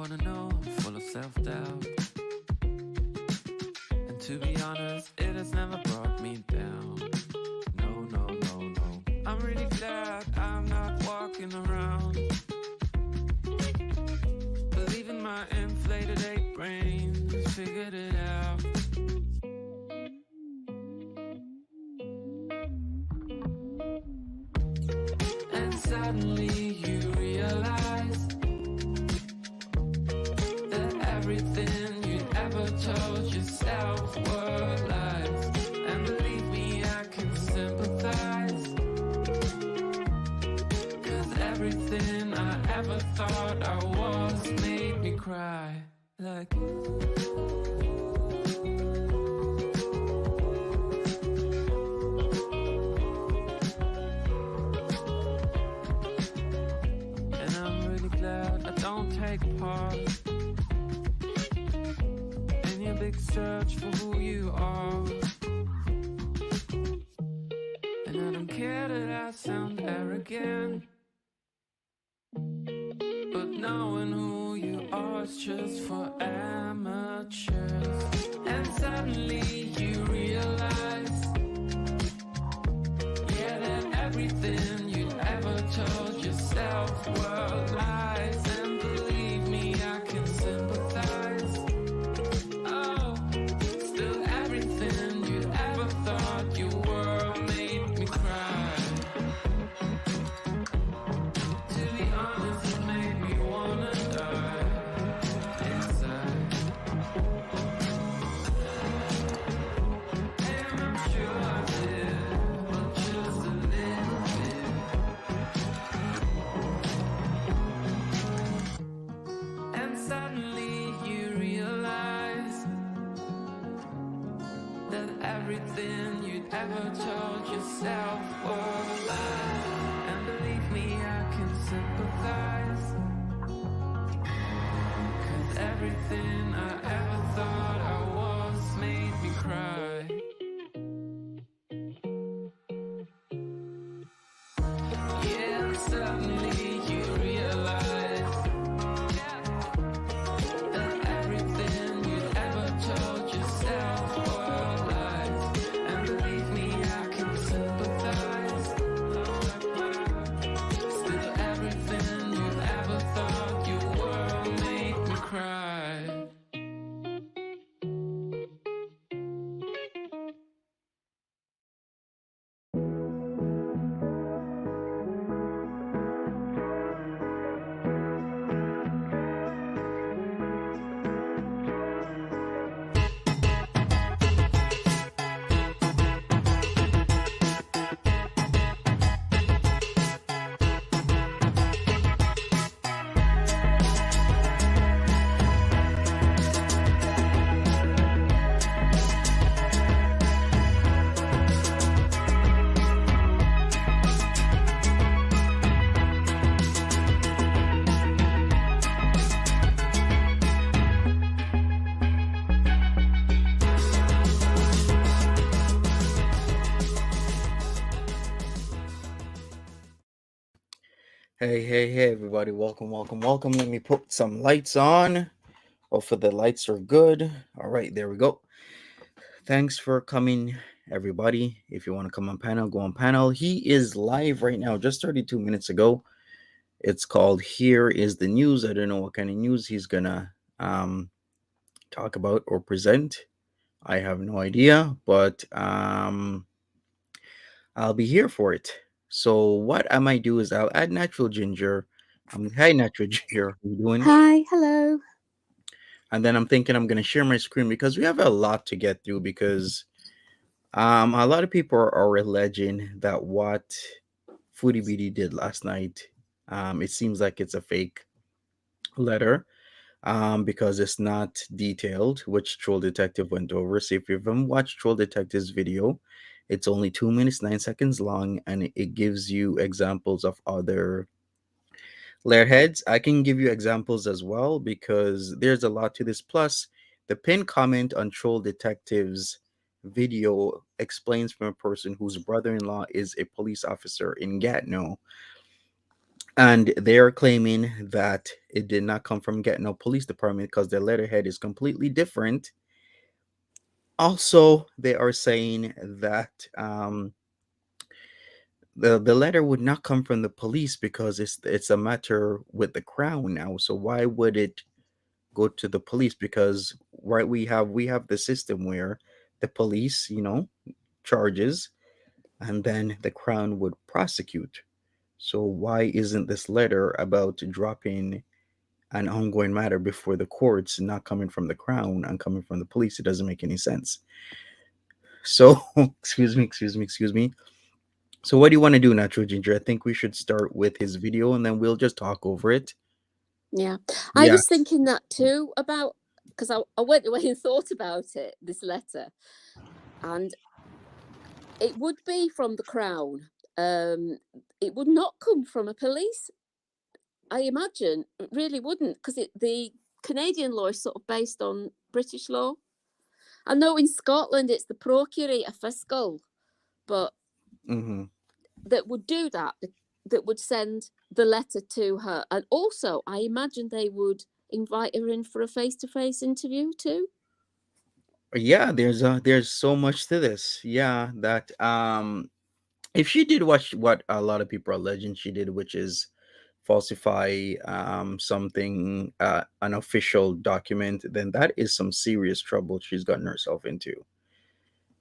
wanna know, I'm full of self-doubt. And to be honest, it has never brought me down. No, no, no, no. I'm really glad I'm not walking around believing my inflated ape brain figured it out. And suddenly you realize that everything you'd ever told yourself were lies. And believe me, I can sympathize, 'cause everything I ever thought I was made me cry. Like and I'm really glad I don't take part in your big search for who you are. And I don't care that I sound arrogant, but knowing who you are is just for amateurs. And suddenly you realize, yeah, that everything you ever told yourself were lies. And believe me, I can sympathize. Oh, still everything you ever thought you were made me cry. To be honest, it made me wanna die inside. And I'm sure I did, but just a little bit. And suddenly you realize that everything you'd ever told yourself were lies. And believe me, I can sympathize, 'cause everything I ever thought I was made me cry. Yeah, and suddenly you realize that everything you'd ever told yourself were lies. And believe me, I can sympathize. Still everything you ever thought you were made me cry. Hey, everybody. Welcome. Let me put some lights on. Hopefully, the lights are good. All right, there we go. Thanks for coming, everybody. If you want to come on panel, go on panel. He is live right now, just 32 minutes ago. It's called Here is the News. I don't know what kind of news he's going to talk about or present. I have no idea, but I'll be here for it. So, what I might do is I'll add natural ginger. Hi, natural ginger. How you doing? Hi, hello. And then I'm thinking I'm gonna share my screen because we have a lot to get through because a lot of people are alleging that what Foodie Beauty did last night, it seems like it's a fake letter because it's not detailed, which Troll Detective went over. So if you haven't watched Troll Detective's video, it's only 2 minutes 9 seconds long, and it gives you examples of other Letterheads. I can give you examples as well because there's a lot to this. Plus, the pinned comment on Troll Detective's video explains from a person whose brother-in-law is a police officer in Gatineau. And they are claiming that it did not come from Gatineau Police Department because their letterhead is completely different. Also, they are saying that the letter would not come from the police because it's a matter with the crown now. So why would it go to the police? Because right, we have the system where the police, charges, and then the crown would prosecute. So why isn't this letter about dropping an ongoing matter before the courts not coming from the crown and coming from the police? It doesn't make any sense. So excuse me. So what do you want to do, Natural Ginger? I think we should start with his video and then we'll just talk over it. Yeah. I Yeah. was thinking that too about, because I went away and thought about it, this letter, and it would be from the Crown. It would not come from a police, I imagine. It really wouldn't, because the Canadian law is sort of based on British law. I know in Scotland it's the Procurator Fiscal, but Mm-hmm. that would do that, that would send the letter to her. And also, I imagine they would invite her in for a face-to-face interview too. Yeah, there's so much to this. Yeah, that if she did what a lot of people are alleging she did, which is falsify something, an official document, then that is some serious trouble she's gotten herself into.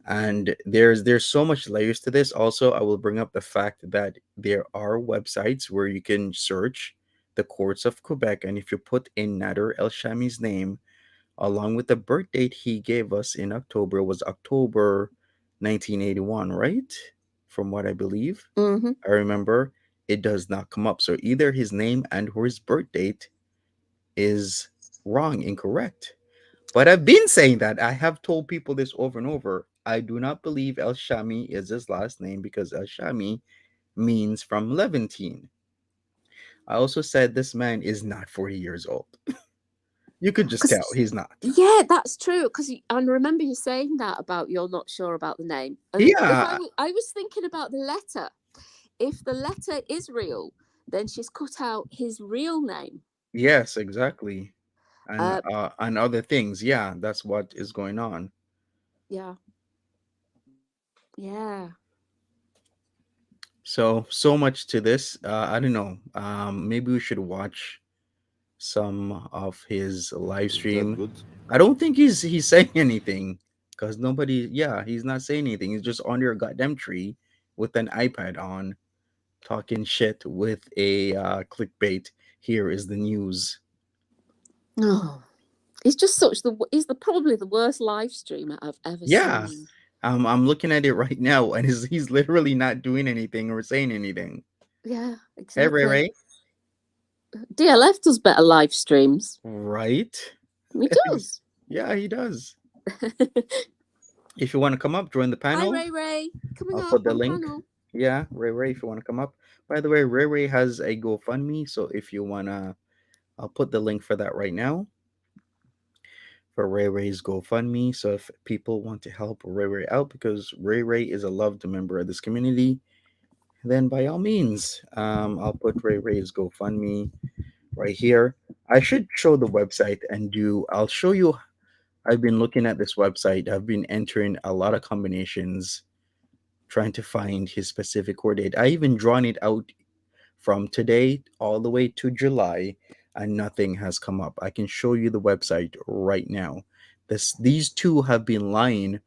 And there's so much layers to this. Also, I will bring up the fact that there are websites where you can search the courts of Quebec, and if you put in Nader El Shami's name along with the birth date he gave us in October, was October 1981, right? From what I believe. Mm-hmm. I remember, it does not come up. So either his name and or his birth date is wrong, incorrect. But I've been saying that. I have told people this over and over. I do not believe El Shami is his last name because El Shami means from Levantine. I also said this man is not 40 years old. You could just tell he's not. Yeah, that's true. Because I remember you saying that about you're not sure about the name. And if Yeah, I was thinking about the letter, if the letter is real, then she's cut out his real name. yes, exactly. Uh, And other things. Yeah, that's what is going on. yeah, yeah. So much to this. I don't know. Maybe we should watch some of his live Is that stream. good? I don't think he's saying anything because nobody. Yeah, he's not saying anything. He's just on your goddamn tree with an iPad on, talking shit with a clickbait. Here is the news. Oh, he's the probably the worst live streamer I've ever Yeah, seen. I'm looking at it right now, and he's literally not doing anything or saying anything. Yeah, Hey, Ray exactly. Ray. DLF does better live streams. Right? He does. Yeah, he does. If you want to come up, join the Hi, panel. Ray. Coming I'll up put the on link. panel. Yeah, Ray, if you want to come up. By the way, Ray has a GoFundMe, so if you wanna, I'll put the link for that right now for Ray's GoFundMe. So if people want to help Ray out, because Ray is a loved member of this community, then by all means, I'll put Ray's GoFundMe right here. I should show the website and do. I'll show you. I've been looking at this website. I've been entering a lot of combinations, trying to find his specific court date. I even drawn it out from today all the way to July, and nothing has come up. I can show you the website right now. These two have been lying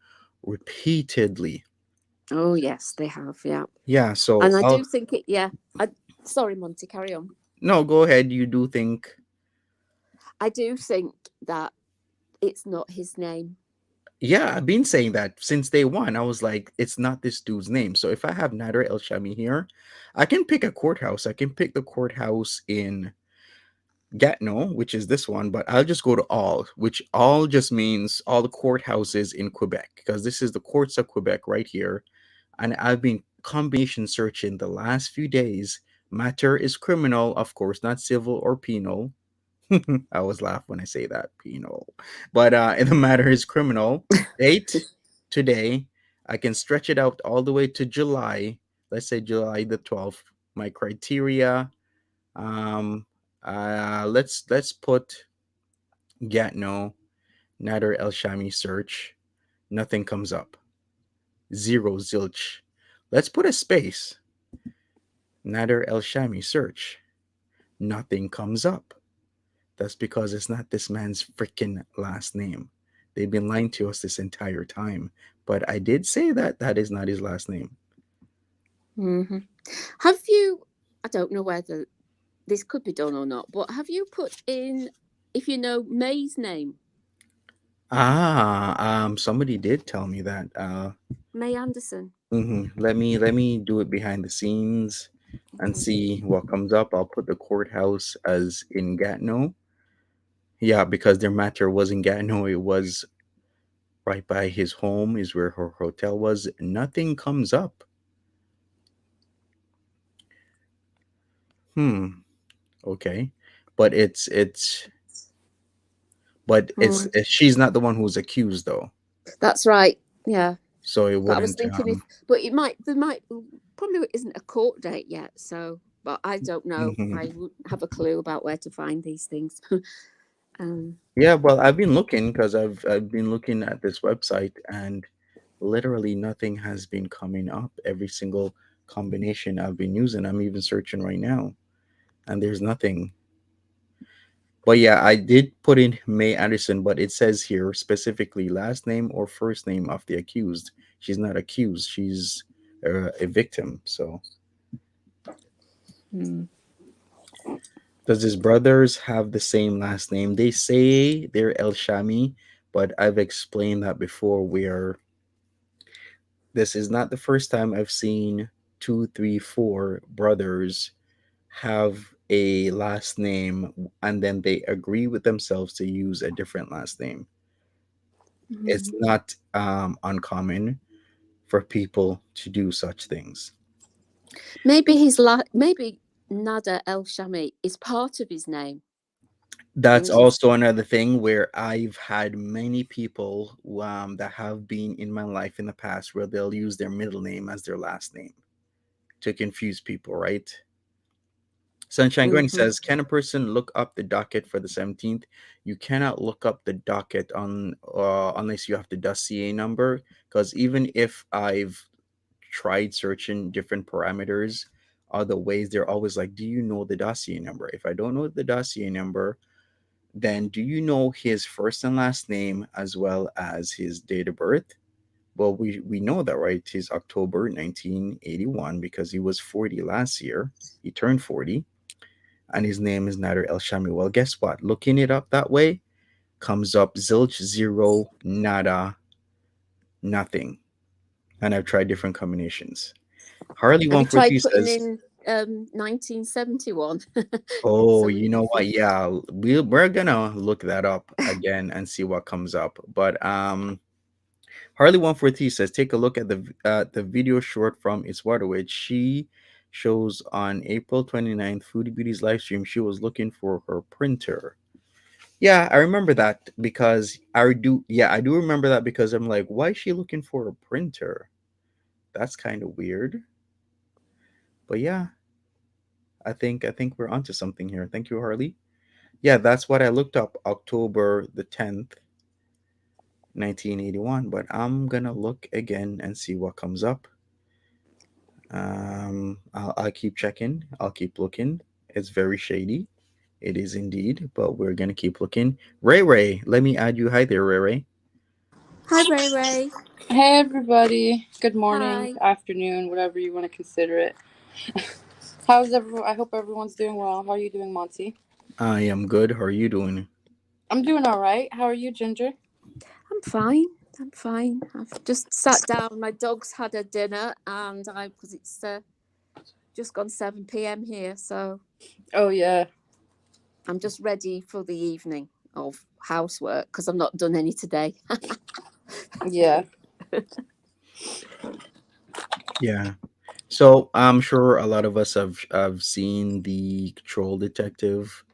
repeatedly. Oh yes, they have. Yeah, Yeah, so and I I'll do think it. Yeah, sorry, Monty. Carry on. no, go ahead. You do think? I do think that it's not his name. Yeah, I've been saying that since day one. I was like, it's not this dude's name. So if I have Nader El Shami here, I can pick a courthouse. I can pick the courthouse in Gatineau, which is this one, but I'll just go to all, which all just means all the courthouses in Quebec, because this is the courts of Quebec right here. And I've been combination searching the last few days. Matter is criminal, of course, not civil or penal. I always laugh when I say that, penal. But the matter is criminal. Date today. I can stretch it out all the way to July. Let's say July the 12th. My criteria, Um, let's put Gatno Nader El Shami search. Nothing comes up. Zero zilch. Let's put a space. Nader El Shami search. Nothing comes up. That's because it's not this man's freaking last name. They've been lying to us this entire time. But I did say that that is not his last name. Hmm. Have you? I don't know whether this could be done or not, but have you put in if you know May's name, Somebody did tell me that. May Anderson? Let me do it behind the scenes and Okay. see what comes up. I'll put the courthouse as in Gatineau. Yeah, because their matter was in Gatineau. It was right by his home, is where her hotel was. Nothing comes up. Hmm. Okay, but she's not the one who's accused though, That's right. Yeah. so it But I was wouldn't. thinking if, but it might, there might, probably isn't a court date yet. So, but I don't know. Mhm. I wouldn't have a clue about where to find these things. um, Yeah, well, I've been looking because I've been looking at this website and literally nothing has been coming up. Every single combination I've been using, I'm even searching right now, and there's nothing. But yeah, I did put in May Anderson, but it says here specifically last name or first name of the accused. She's not accused; she's a victim. So, hmm. does his brothers have the same last name? They say they're El Shami, but I've explained that before. Where this is not the first time I've seen two, three, four brothers have a last name and then they agree with themselves to use a different last name. It's Hmm. not uncommon for people to do such things. Maybe maybe Nada El Shami is part of his name, That's and he's. also another thing where I've had many people that have been in my life in the past where they'll use their middle name as their last name to confuse people, right? Sunshine Granny Hmm. says, "Can a person look up the docket for the 17th? You cannot look up the docket on unless you have the dossier number. Because even if I've tried searching different parameters, other ways, they're always like, do you know the dossier number? If I don't know the dossier number, then do you know his first and last name as well as his date of birth? Well, we know that, right? He's October 1981 because he was 40 last year. He turned 40 and his name is Nader El Shami. Well, guess what? Looking it up that way comes up zilch, zero, nada, nothing. And I've tried different combinations. Harley Have you tried 143 putting says, in 1971? "Oh, So we you can know what? see. Yeah, we're gonna look that up again and see what comes up." But Harley 143 says, "Take a look at the video short from It's Waterway. She shows on April 29th, Foodie Beauty's live stream. She was looking for her printer." Yeah, I remember that because I do. Yeah, I do remember that because I'm like, why is she looking for a printer? That's kind of weird. But yeah, I think we're onto something here. Thank you, Harley. Yeah, that's what I looked up, October the 10th, 1981. But I'm gonna look again and see what comes up. I'll keep checking. I'll keep looking. It's very shady. It is indeed, but we're gonna keep looking. Ray Ray, let me add you. Hi there, Ray Ray. Hi, Ray Ray. Hey everybody. Good morning, Hi. afternoon, whatever you want to consider it. How's everyone? I hope everyone's doing well. How are you doing, Monty? I am good. How are you doing? I'm doing all right. How are you, Ginger? I'm fine. I'm fine. I've just sat down. My dog's had a dinner, and I because it's just gone 7 p.m. here, so Oh yeah. I'm just ready for the evening of housework because I've not done any today. Yeah. Yeah. So I'm sure a lot of us have seen the Troll Detective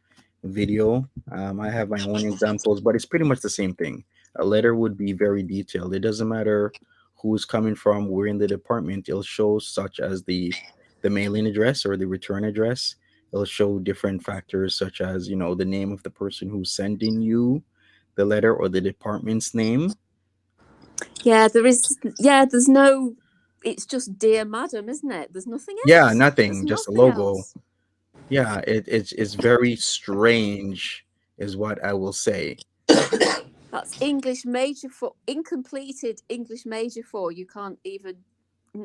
video. I have my own examples, but it's pretty much the same thing. A letter would be very detailed. It doesn't matter who's coming from, where in the department. It'll show such as the mailing address or the return address. It'll show different factors such as, the name of the person who's sending you the letter or the department's name. Yeah, there is. Yeah, there's no. It's just dear madam, isn't it? There's nothing Yeah, else. There's nothing, just a nothing logo. else. Yeah, it's very strange, is what I will say. That's English major for incompleted English major for. You can't even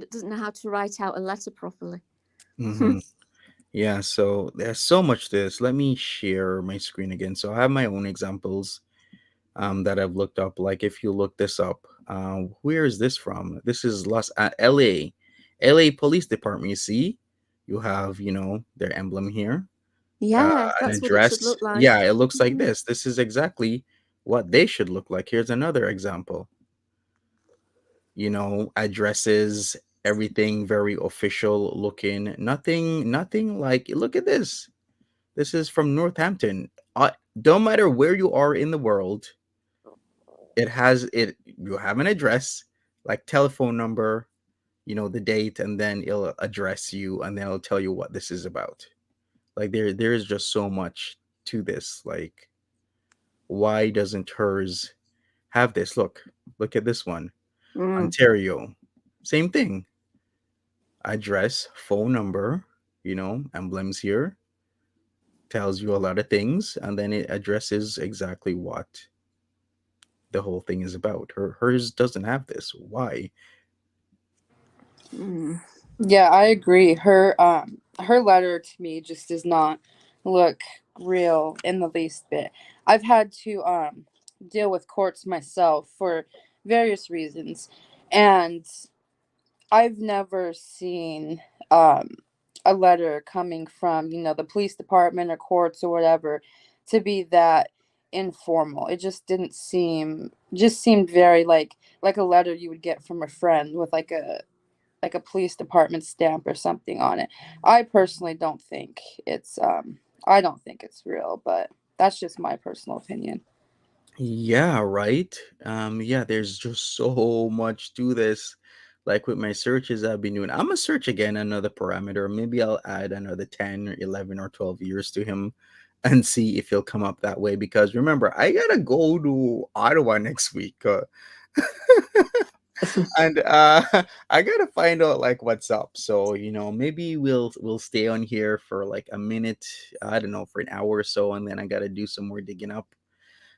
doesn't know how to write out a letter properly. Hmm. Yeah, so there's so much to this. Let me share my screen again. So I have my own examples that I've looked up. Like if you look this up, where is this from? This is LA, LA Police Department. You see, you have their emblem here, Yeah, an that's what it should address. look like. Yeah, it looks like Mhm. this. This is exactly what they should look like. Here's another example. Addresses, everything very official looking. Nothing like. Look at this. This is from Northampton. Don't matter where you are in the world, it has it. You have an address, like telephone number, the date, and then it'll address you, and then it'll tell you what this is about. Like there is just so much to this. Like, why doesn't hers have this? Look at this one, Mm. Ontario, same thing. Address, phone number, emblems here, tells you a lot of things, and then it addresses exactly what the whole thing is about. Hers doesn't have this. Why? Mm. Yeah, I agree. Her letter to me just does not look real in the least bit. I've had to deal with courts myself for various reasons, and I've never seen a letter coming from, the police department or courts or whatever to be that informal. It just seemed very like a letter you would get from a friend with like a police department stamp or something on it. I personally don't think it's real, but that's just my personal opinion. Yeah, right. Yeah, there's just so much to this. Like with my searches I've been doing, I'm gonna search again another parameter. Maybe I'll add another 10 or 11 or 12 years to him and see if he'll come up that way. Because remember, I gotta go to Ottawa next week. And I gotta find out like what's up. So maybe we'll stay on here for like a minute. I don't know, for an hour or so, and then I gotta do some more digging up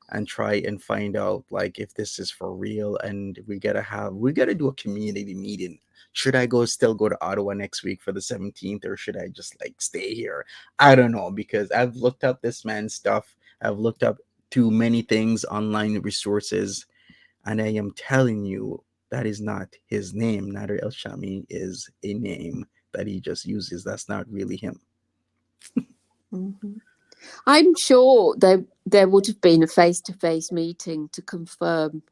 and try and find out like if this is for real. And we gotta do a community meeting. Should I still go to Ottawa next week for the 17th, or should I just like stay here? I don't know, because I've looked up this man's stuff. I've looked up too many things, online resources, and I am telling you, that is not his name. Nader El Shami is a name that he just uses. That's not really him. Mhm. I'm sure there would have been a face-to-face meeting to confirm,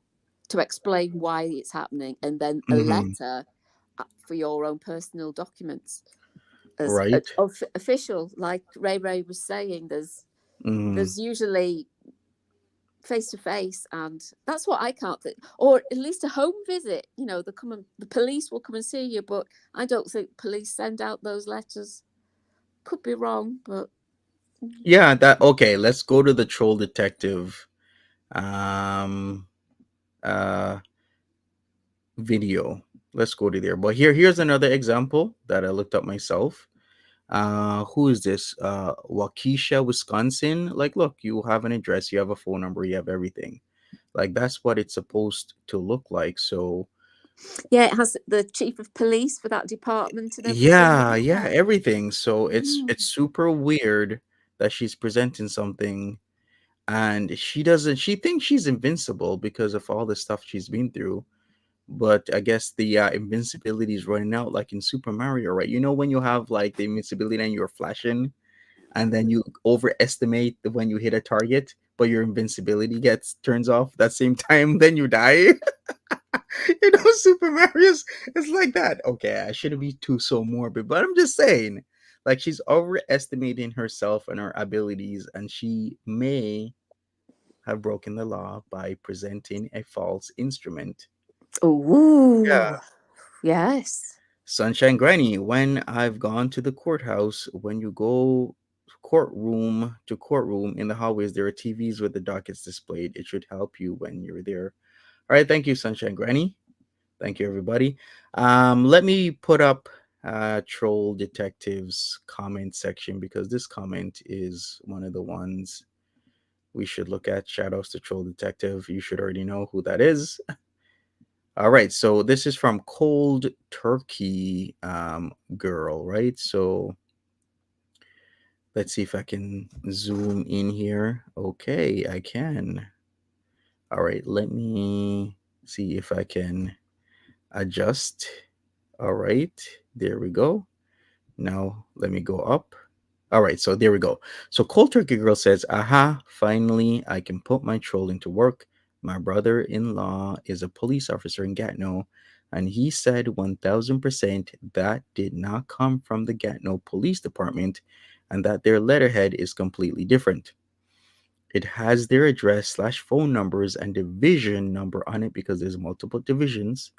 to explain why it's happening, and then a Hmm. letter for your own personal documents as Right. official. Like Ray was saying, Hmm. there's usually face-to-face, and that's what I can't think. Or at least a home visit. The police will come and see you, but I don't think police send out those letters. Could be wrong, but Yeah, that okay. Let's go to the troll detective um uh video. Let's go to there. But here's another example that I looked up myself. Who is this? Waukesha, Wisconsin. Like, look, you have an address, you have a phone number, you have everything. Like, that's what it's supposed to look like. So yeah, it has the chief of police for that department and everything. yeah, Yeah. everything. So it's Mm. it's super weird that she's presenting something, and she thinks she's invincible because of all the stuff she's been through. But I guess the invincibility is running out, like in Super Mario, right? When you have like the invincibility and you're flashing, and then you overestimate when you hit a target, but your invincibility gets turns off that same time, then you die. Super Mario's it's like that. Okay, I shouldn't be too so morbid, but I'm just saying, like, she's overestimating herself and her abilities, and she may have broken the law by presenting a false instrument. Oh, Yeah. yes. Sunshine Granny, when I've gone to the courthouse, when you go courtroom to courtroom. In the hallways, there are TVs with the dockets displayed. It should help you when you're there. All right, thank you, Sunshine Granny. Thank you, everybody. Let me put up Troll Detective's comment section because this comment is one of the ones we should look at. Shout outs to Troll Detective. You should already know who that is. All right, so this is from Cold Turkey Girl, right? So let's see if I can zoom in here. Okay, I can. All right, let me see if I can adjust. All right, there we go. Now let me go up. All right, so there we go. So Cold Turkey Girl says, aha, finally I can put my trolling to work. My brother-in-law is a police officer in Gatineau, and he said 1000% that did not come from the Gatineau Police Department and that their letterhead is completely different. It has their address slash phone numbers and division number on it because there's multiple divisions.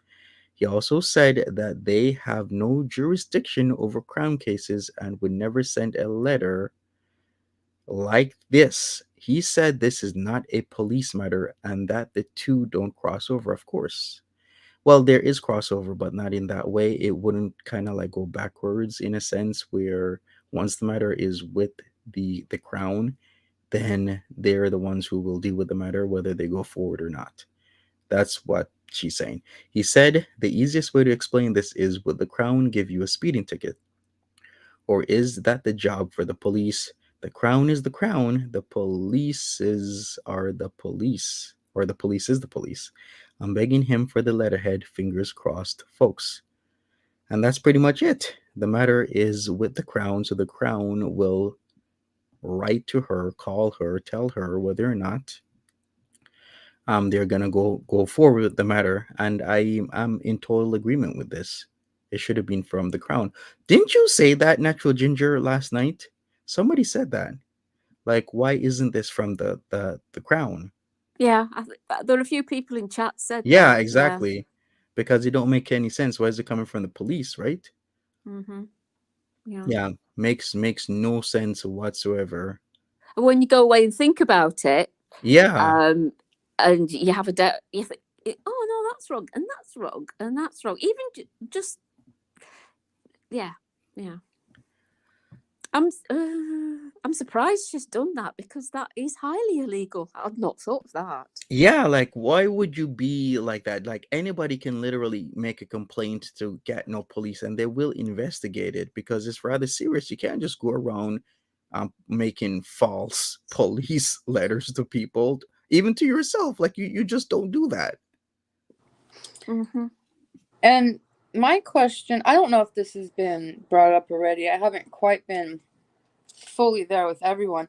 He also said that they have no jurisdiction over crime cases and would never send a letter like this. He said this is not a police matter and that the two don't cross over, of course. Well, there is crossover, but not in that way. It wouldn't kind of like go backwards in a sense where once the matter is with the crown, then they're the ones who will deal with the matter whether they go forward or not. That's what she's saying. He said the easiest way to explain this is would the crown give you a speeding ticket? Or is that the job for the police? The crown is the crown, the polices are the police, or the police is the police. I'm begging him for the letterhead, fingers crossed, folks. And that's pretty much it. The matter is with the crown, so the crown will write to her, call her, tell her whether or not they're gonna go forward with the matter, and I'm in total agreement with this. It should have been from the crown. Didn't you say that, Natural Ginger, last night? Somebody said that. Like, why isn't this from the crown? Yeah, there are a few people in chat said Yeah, that. Yeah. exactly. Because it don't make any sense. Why is it coming from the police, right? Mm-hmm. Yeah. Yeah, makes no sense whatsoever. And when you go away and think about it, Yeah, and you have a doubt, you think, oh no, that's wrong, and that's wrong, and that's wrong. Even just, yeah. I'm surprised she's done that because that is highly illegal. I'd not thought of that. yeah, like why would you be like that? Like anybody can literally make a complaint to get no police and they will investigate it because it's rather serious. You can't just go around making false police letters to people, even to yourself. Like you just don't do that. Mm-hmm. And my question, I don't know if this has been brought up already. I haven't quite been fully there with everyone.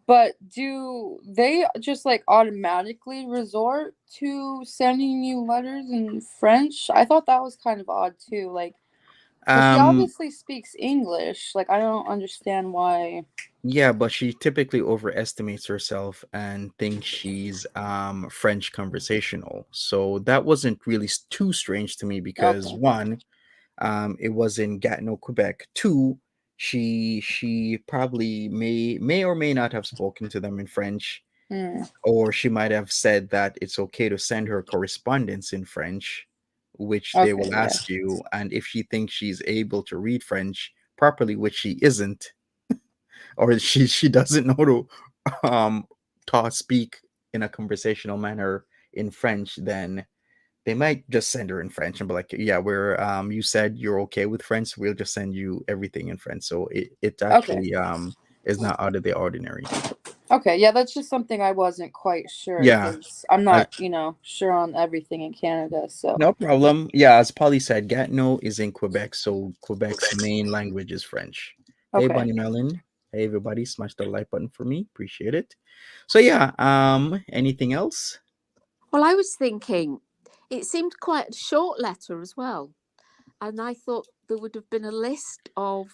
But do they just like automatically resort to sending you letters in French? I thought that was kind of odd too. Like, because she Um obviously speaks English. Like, I don't understand why. yeah, but she typically overestimates herself and thinks she's French conversational. So that wasn't really too strange to me because Okay. one, it was in Gatineau, Quebec. Two, she probably may or may not have spoken to them in French, Hmm. or she might have said that it's okay to send her correspondence in French, which they Okay. will Yeah. ask you. And if she thinks she's able to read French properly, which she isn't, or she doesn't know to talk speak in a conversational manner in French, then they might just send her in French and be like, yeah, we're you said you're okay with French, we'll just send you everything in French. So it Okay. actually is not out of the ordinary. Okay. Yeah, that's just something I wasn't quite sure Yeah. because I'm As, not, sure on everything in Canada. So. no problem. Yeah, as Polly said, Gatineau is in Quebec, so Quebec's main language is French. Hey Okay. Bunny Melon. Hey everybody, smash the like button for me. Appreciate it. So yeah, anything else? Well, I was thinking it seemed quite a short letter as well, and I thought there would have been a list of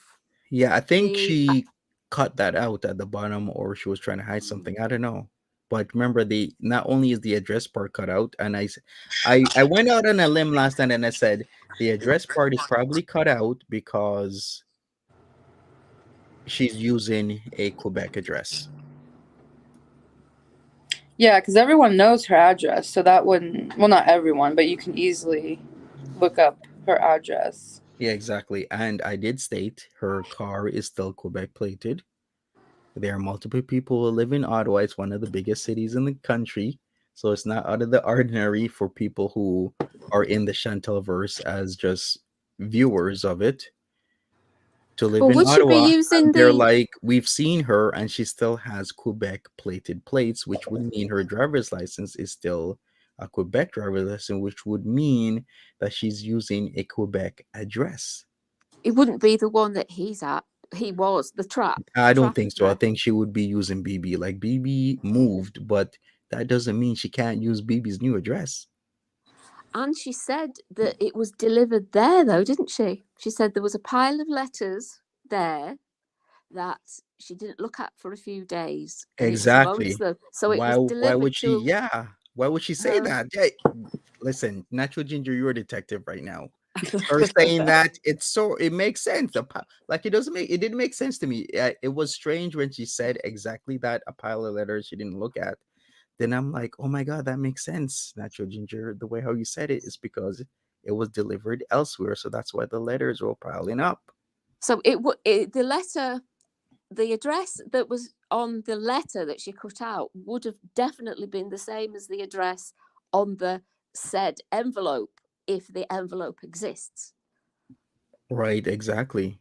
Yeah, I think the. she cut that out at the bottom, or she was trying to hide something. I don't know. But remember, the not only is the address part cut out, and I went out on a limb last night and I said the address part is probably cut out because she's using a Quebec address. Yeah, because everyone knows her address, so that wouldn't. Well, not everyone, but you can easily look up her address. Yeah, exactly. And I did state her car is still Quebec plated. There are multiple people who live in Ottawa. It's one of the biggest cities in the country. So it's not out of the ordinary for people who are in the Chantelverse as just viewers of it to live Well, in would she be Ottawa. using And they're the? like, we've seen her and she still has Quebec plated plates, which would mean her driver's license is still a Quebec driver's license, which would mean that she's using a Quebec address. It wouldn't be the one that he's at. He was the I don't trap think so. I address. think she would be using BB. Like BB moved, but that doesn't mean she can't use BB's new address. And she said that it was delivered there, though, didn't she? She said there was a pile of letters there that she didn't look at for a few days, and it was amongst Exactly. them. So it Why was why would delivered she to why would she say her. that? Yeah, listen, Natural Ginger, you're a detective right now. Her saying that it makes sense. Like it didn't make sense to me. It was strange when she said exactly that, a pile of letters she didn't look at. Then I'm like, oh my god, that makes sense. Natural Ginger, the way how you said it is because it was delivered elsewhere, so that's why the letters were piling up. So the letter, the address that was on the letter that she cut out would have definitely been the same as the address on the said envelope, if the envelope exists. Right, exactly.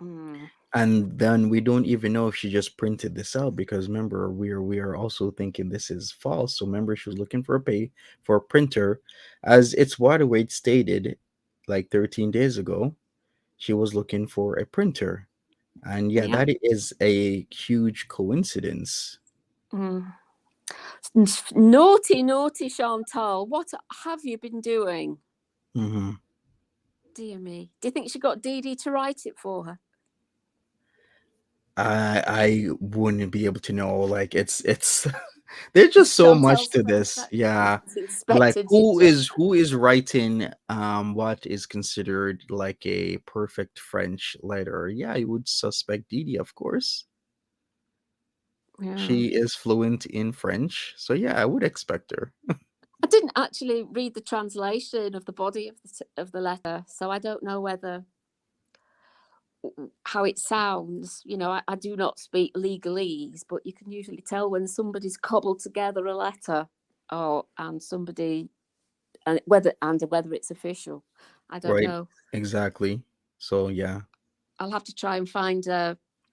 Mm. And then we don't even know if she just printed this out, because remember, we are also thinking this is false. So remember, she was looking for a printer, as its water weight stated like 13 days ago. She was looking for a printer. And yeah, Yeah. that is a huge coincidence. Mm. Naughty, naughty Chantal, what have you been doing? Hmm. Dear me. Do you think she got Dee Dee to write it for her? I wouldn't be able to know. Like it's there's just so much Chantal's to this. Yeah. Like Inspector Ginger. who is writing what is considered like a perfect French letter? Yeah, I would suspect Didi, of course. Yeah. She is fluent in French. So yeah, I would expect her. I didn't actually read the translation of the body of the letter, so I don't know whether how it sounds. You know, I do not speak legalese, but you can usually tell when somebody's cobbled together a letter, and somebody, and whether it's official. I don't Right. know. Exactly. So yeah. I'll have to try and find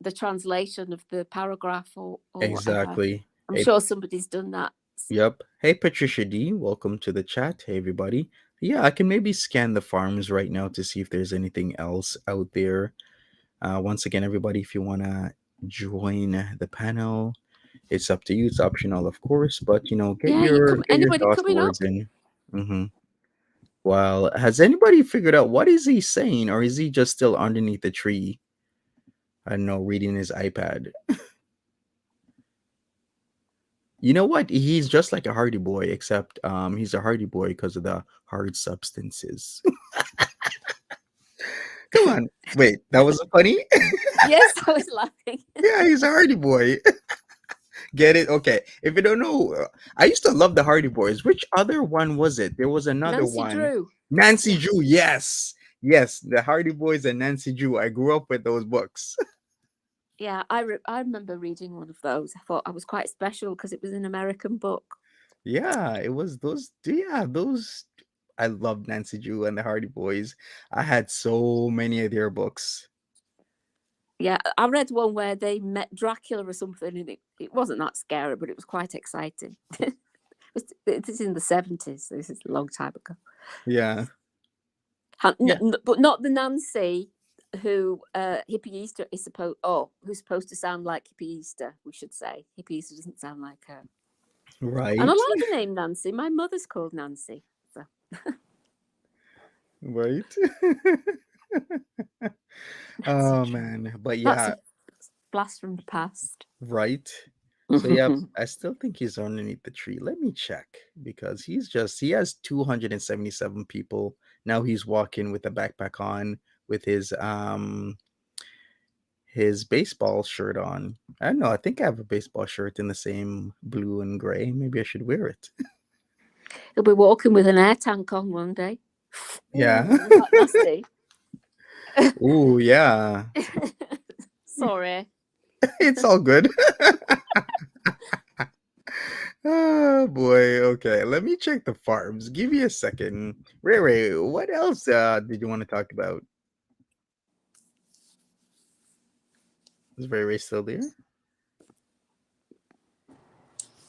the translation of the paragraph or whatever. Exactly. I'm Hey, sure somebody's done that. yep. Hey, Patricia D. Welcome to the chat. Hey, everybody. Yeah, I can maybe scan the farms right now to see if there's anything else out there. Once again, everybody, if you want to join the panel, it's up to you. It's optional, of course, but Yeah, get your anybody thoughts, coming up? words in. Hmm. Well, has anybody figured out what is he saying, or is he just still underneath the tree? I don't know, reading his iPad. You know what? He's just like a Hardy Boy, except he's a Hardy Boy because of the hard substances. Come on, wait, that was funny. Yes, I was laughing. Yeah, he's a Hardy Boy. Get it? Okay. If you don't know, I used to love the Hardy Boys. Which other one was it? There was another Nancy one. Drew. Nancy Drew. Yes. Yes. The Hardy Boys and Nancy Drew. I grew up with those books. Yeah, I remember reading one of those. I thought I was quite special because it was an American book. Yeah, it was those. Yeah, those. I loved Nancy Drew and the Hardy Boys. I had so many of their books. Yeah, I read one where they met Dracula or something, and it wasn't that scary, but it was quite exciting. It is in the 70s. This is a long time ago. Yeah. Yeah. But not the Nancy who Hippie Easter is who's supposed to sound like Hippie Easter, we should say. Hippie Easter doesn't sound like her. Right. And I like the name Nancy. My mother's called Nancy. So. Right. Oh man. But yeah. That's a blast from the past. Right. So yeah, I still think he's underneath the tree. Let me check, because he has 277 people. Now he's walking with a backpack on with his baseball shirt on. I don't know. I think I have a baseball shirt in the same blue and gray. Maybe I should wear it. He'll be walking with an air tank on one day. Yeah. Ooh, isn't that nasty? Ooh, yeah. Sorry. It's all good. Oh boy. Okay, let me check the farms. Give me a second. Ray, what else did you want to talk about? Is Ray still there?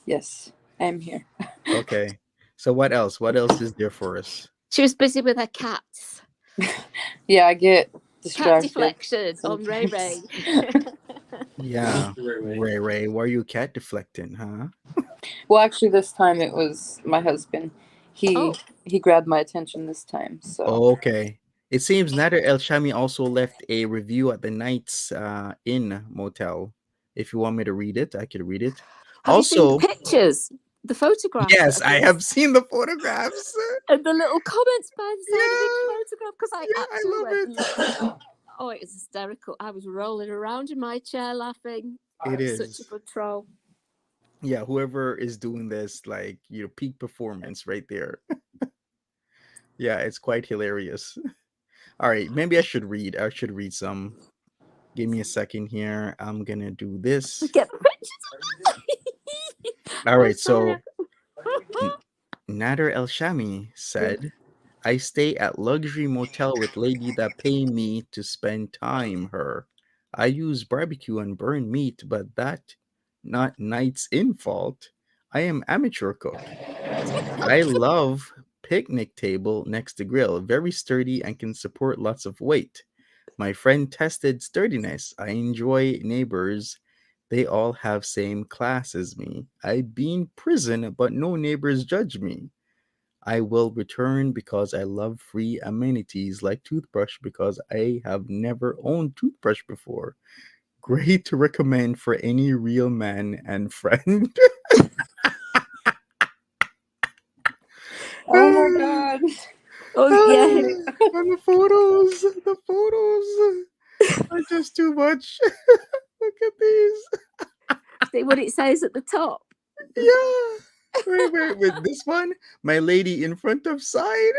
Yes, I'm here. Okay. So what else? What else is there for us? She was busy with her cats. Yeah, I get Cat distracted. deflection on Ray Ray. sometimes. Yeah. Ray, why are you cat deflecting, huh? Well, actually, this time it was my husband. Oh, He grabbed my attention this time. So Okay. It seems Nader El Shami also left a review at the Knights Inn Motel. If you want me to read it, I could read it. have you seen the Also, pictures? The photographs? yes, of I this? have seen the photographs. And the little comments by the side of each Yeah. photograph, because I Yeah, I actually love went, oh, it was hysterical. I was rolling around in my chair laughing. It Such is. a good troll. Yeah, whoever is doing this, like, peak performance right there. Yeah, it's quite hilarious. All right, maybe I should read. I should read some. Give me a second here. I'm gonna do this. Get the pictures. All I'm right, sorry. so Nader El Shami said, I stay at luxury motel with lady that pay me to spend time her. I use barbecue and burn meat, but that not night's in fault. I am amateur cook. I love picnic table next to grill, very sturdy and can support lots of weight. My friend tested sturdiness. I enjoy neighbors. They all have same class as me. I been prison, but no neighbors judge me. I will return because I love free amenities like toothbrush because I have never owned toothbrush before. Great to recommend for any real man and friend. oh my god. Oh, yeah. And the photos are just too much. Look at these. See what it says at the top. Yeah. Wait. This one, my lady in front of side.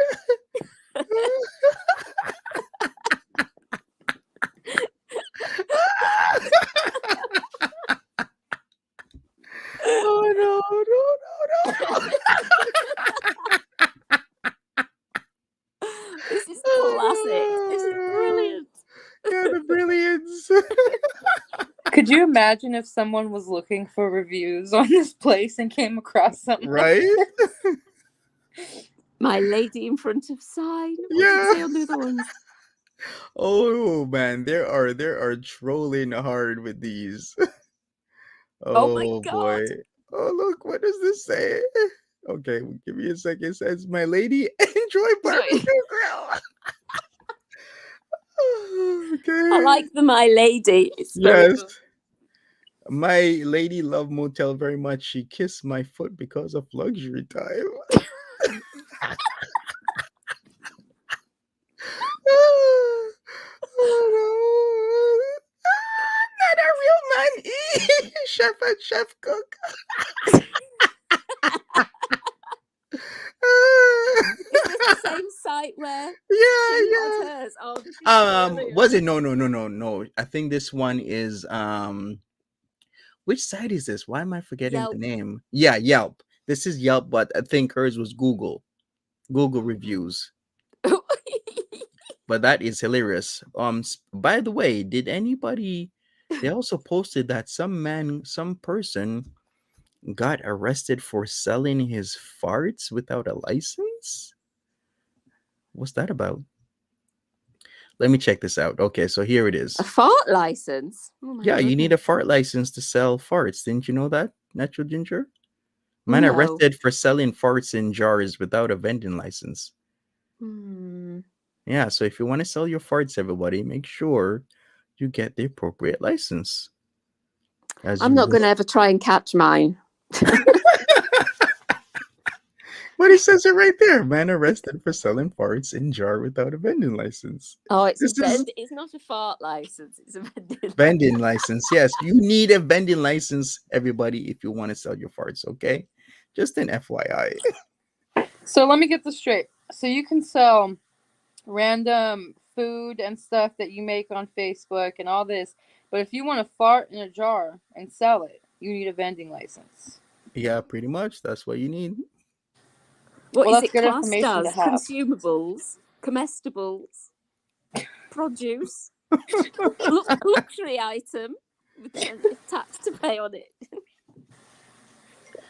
Oh no. This is classic. This is brilliant. Yeah, the brilliance. Could you imagine if someone was looking for reviews on this place and came across something? Right? My lady in front of sign. What did Yeah. you say on the other ones? Oh man, there are trolling hard with these. Oh my Oh God. boy. Oh look, what does this say? Okay, give me a second. It says, my lady, enjoy barbecue grill. Okay. I like the my lady. It's very Yes. good. My lady loved motel very much. She kissed my foot because of luxury time. Oh, no. Not a real man. Chef and chef cook. Is this the same site where Yeah, she yeah. has hers? Oh, this is brilliant. Was it? No. I think this one is which site is this? Why am I forgetting Yelp. the name? Yeah, Yelp. This is Yelp, but I think hers was Google reviews. But that is hilarious. By the way, did anybody? They also posted that some person got arrested for selling his farts without a license. What's that about? Let me check this out. Okay, so here it is. A fart license? Oh my Yeah, you need goodness. a fart license to sell farts. Didn't you know that, Natural Ginger? Man No. arrested for selling farts in jars without a vending license. Hmm. Yeah, so if you want to sell your farts, everybody, make sure you get the appropriate license. I'm not going to ever try and catch mine. What It says it right there. Man arrested for selling farts in jar without a vending license. Oh, it's a This is vend. It's not a fart license. It's a vending. vending license. Yes, you need a vending license, everybody, if you want to sell your farts. Okay, just an FYI. So let me get this straight. So you can sell random food and stuff that you make on Facebook and all this, but if you want to fart in a jar and sell it, you need a vending license. Yeah, pretty much. That's what you need. What Well, is that's it good classed information to as? have. Consumables, comestibles, produce, luxury item with tax to pay on it.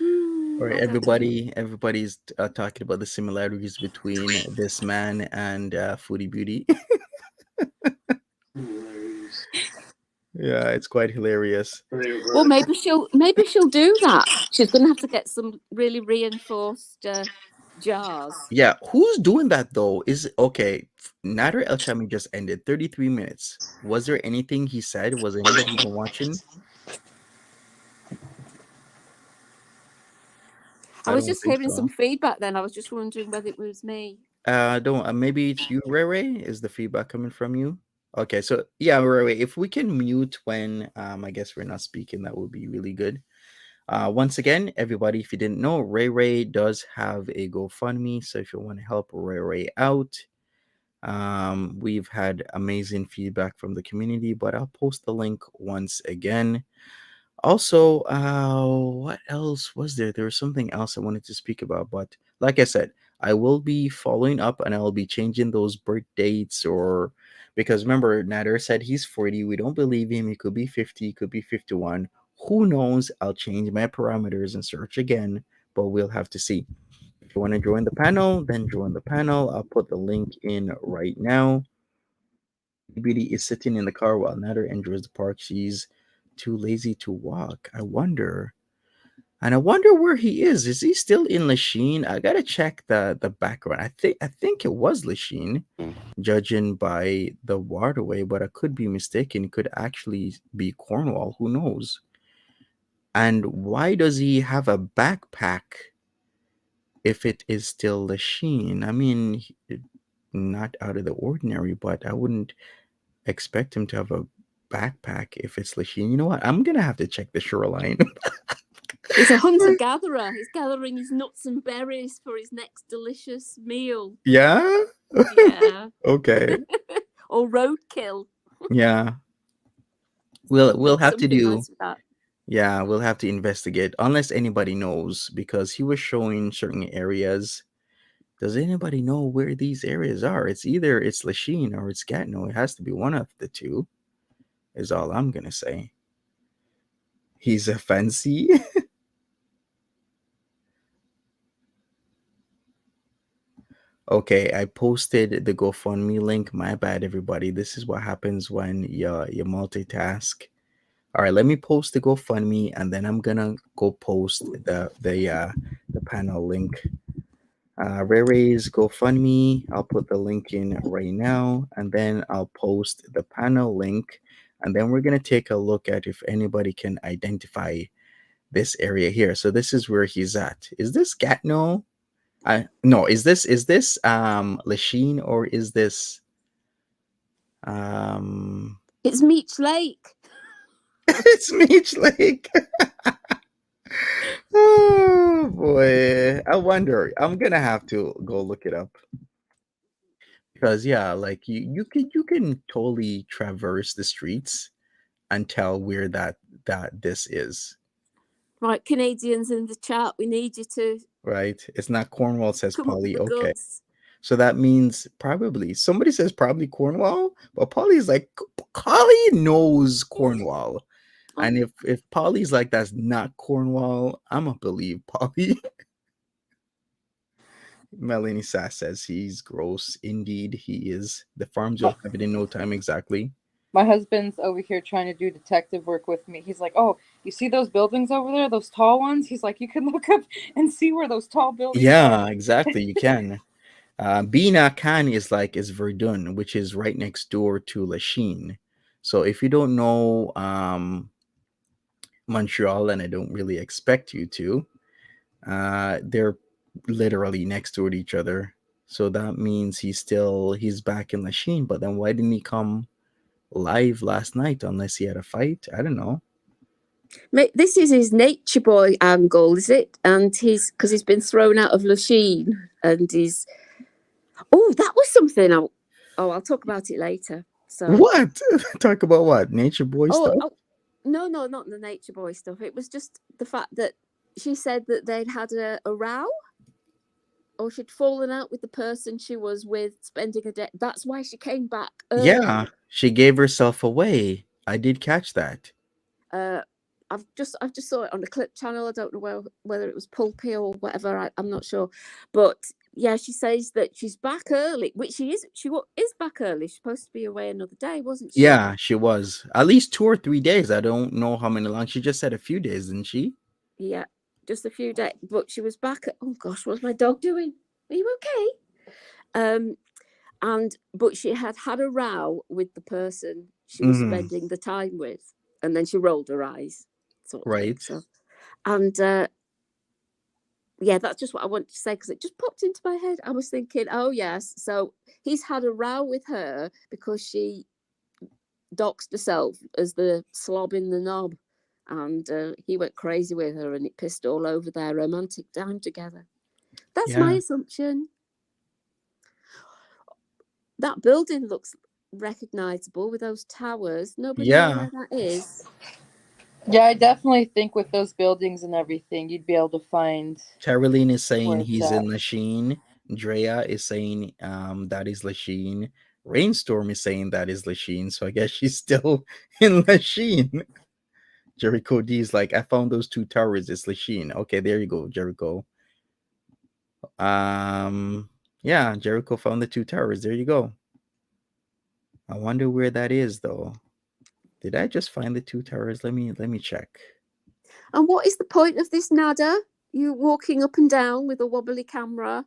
All right, I don't know. everybody's talking about the similarities between this man and Foodie Beauty. Yeah, it's quite hilarious. Well, maybe she'll do that. She's going to have to get some really reinforced jars. Yeah, who's doing that though? Is okay. Nader El Shami just ended 33 minutes. Was there anything he said? Was anybody even watching? I I was don't just think hearing so. some feedback then. I was just wondering whether it was me. Don't. Maybe it's you, Ray Ray. Is the feedback coming from you? Okay, so yeah, Ray Ray. If we can mute when I guess we're not speaking, that would be really good. Once again, everybody, if you didn't know, Ray Ray does have a GoFundMe. So if you want to help Ray Ray out, we've had amazing feedback from the community, but I'll post the link once again. Also, what else was there? There was something else I wanted to speak about, but like I said, I will be following up and I'll be changing those birth dates or because remember, Nader said he's 40. We don't believe him. He could be 50, he could be 51. Who knows? I'll change my parameters and search again, but we'll have to see. If you want to join the panel, then join the panel. I'll put the link in right now. Beauty is sitting in the car while Nader enjoys the park. She's too lazy to walk. I wonder. And I wonder where he is. Is he still in Lachine? I gotta check the background. I think it was Lachine, judging by the waterway, but I could be mistaken. It could actually be Cornwall. Who knows? And why does he have a backpack if it is still Lachine? I mean, not out of the ordinary, but I wouldn't expect him to have a backpack if it's Lachine. You know what? I'm gonna have to check the shoreline. He's a hunter-gatherer. He's gathering his nuts and berries for his next delicious meal. Yeah. Yeah. Okay. Or roadkill. Yeah. We'll have to Something do. nice with that. Yeah, we'll have to investigate unless anybody knows because he was showing certain areas. Does anybody know where these areas are? It's either it's Lachine or it's Gatineau. It has to be one of the two. Is all I'm gonna say. He's a fancy. Okay, I posted the GoFundMe link. My bad, everybody. This is what happens when you multitask. All right, let me post the GoFundMe, and then I'm gonna go post the panel link. Ray Ray's GoFundMe. I'll put the link in right now, and then I'll post the panel link, and then we're gonna take a look at if anybody can identify this area here. So this is where he's at. Is this Gatineau? No, is this Lachine or is this It's Meech Lake. it's Meech Lake. Oh boy. I wonder. I'm gonna have to go look it up. Because yeah, like you can totally traverse the streets and tell where that this is. Right, Canadians in the chat, we need you to Right? It's not Cornwall, says come up with Polly. the Okay. goods. So that means probably somebody says probably Cornwall, but Polly's like Polly knows Cornwall. And if Polly's like that's not Cornwall, I'm gonna believe Polly. Melanie Sass says he's gross. Indeed, he is. The farms will have it in no time exactly. My husband's over here trying to do detective work with me. He's like, "Oh, you see those buildings over there? Those tall ones?" He's like, "You can look up and see where those tall buildings are." Yeah, exactly. You can. Bina Khan is Verdun, which is right next door to Lachine. So if you don't know Montreal, and I don't really expect you to, they're literally next to each other. So that means he's back in Lachine. But then why didn't he come live last night unless he had a fight? I don't know. This is his nature boy angle, is it? And because he's been thrown out of Lachine, and he's that was something. I'll talk about it later. So What? Talk about what? Nature boy stuff? no, not the nature boy stuff. It was just the fact that she said that they'd had a row, or she'd fallen out with the person she was with, spending a day. That's why she came back early. Yeah, she gave herself away. I did catch that. I've just saw it on the clip channel. I don't know whether it was pulpy or whatever. I'm not sure, but yeah, she says that she's back early, which she is. She is back early. She's supposed to be away another day, wasn't she? Yeah, she was at least 2 or 3 days. I don't know how many long. She just said a few days, didn't she? Yeah, just a few days. But she was back. Oh gosh, what's my dog doing? Are you okay? But she had a row with the person she was spending the time with, and then she rolled her eyes. Right. So, and yeah, that's just what I wanted to say because it just popped into my head. I was thinking, oh yes, so he's had a row with her because she doxed herself as the slob in the knob, and he went crazy with her, and it pissed all over their romantic time together. That's my assumption. That building looks recognizable with those towers. Nobody knows where that is. Yeah, I definitely think with those buildings and everything, you'd be able to find. Tereline is saying it's he's at. in Lachine. Drea is saying that is Lachine. Rainstorm is saying that is Lachine. So I guess she's still in Lachine. Jericho D is like, I found those 2 towers. It's Lachine. Okay, there you go, Jericho. Yeah, Jericho found the 2 towers. There you go. I wonder where that is though. Did I just find the 2 towers? Let me check. And what is the point of this nada? You walking up and down with a wobbly camera.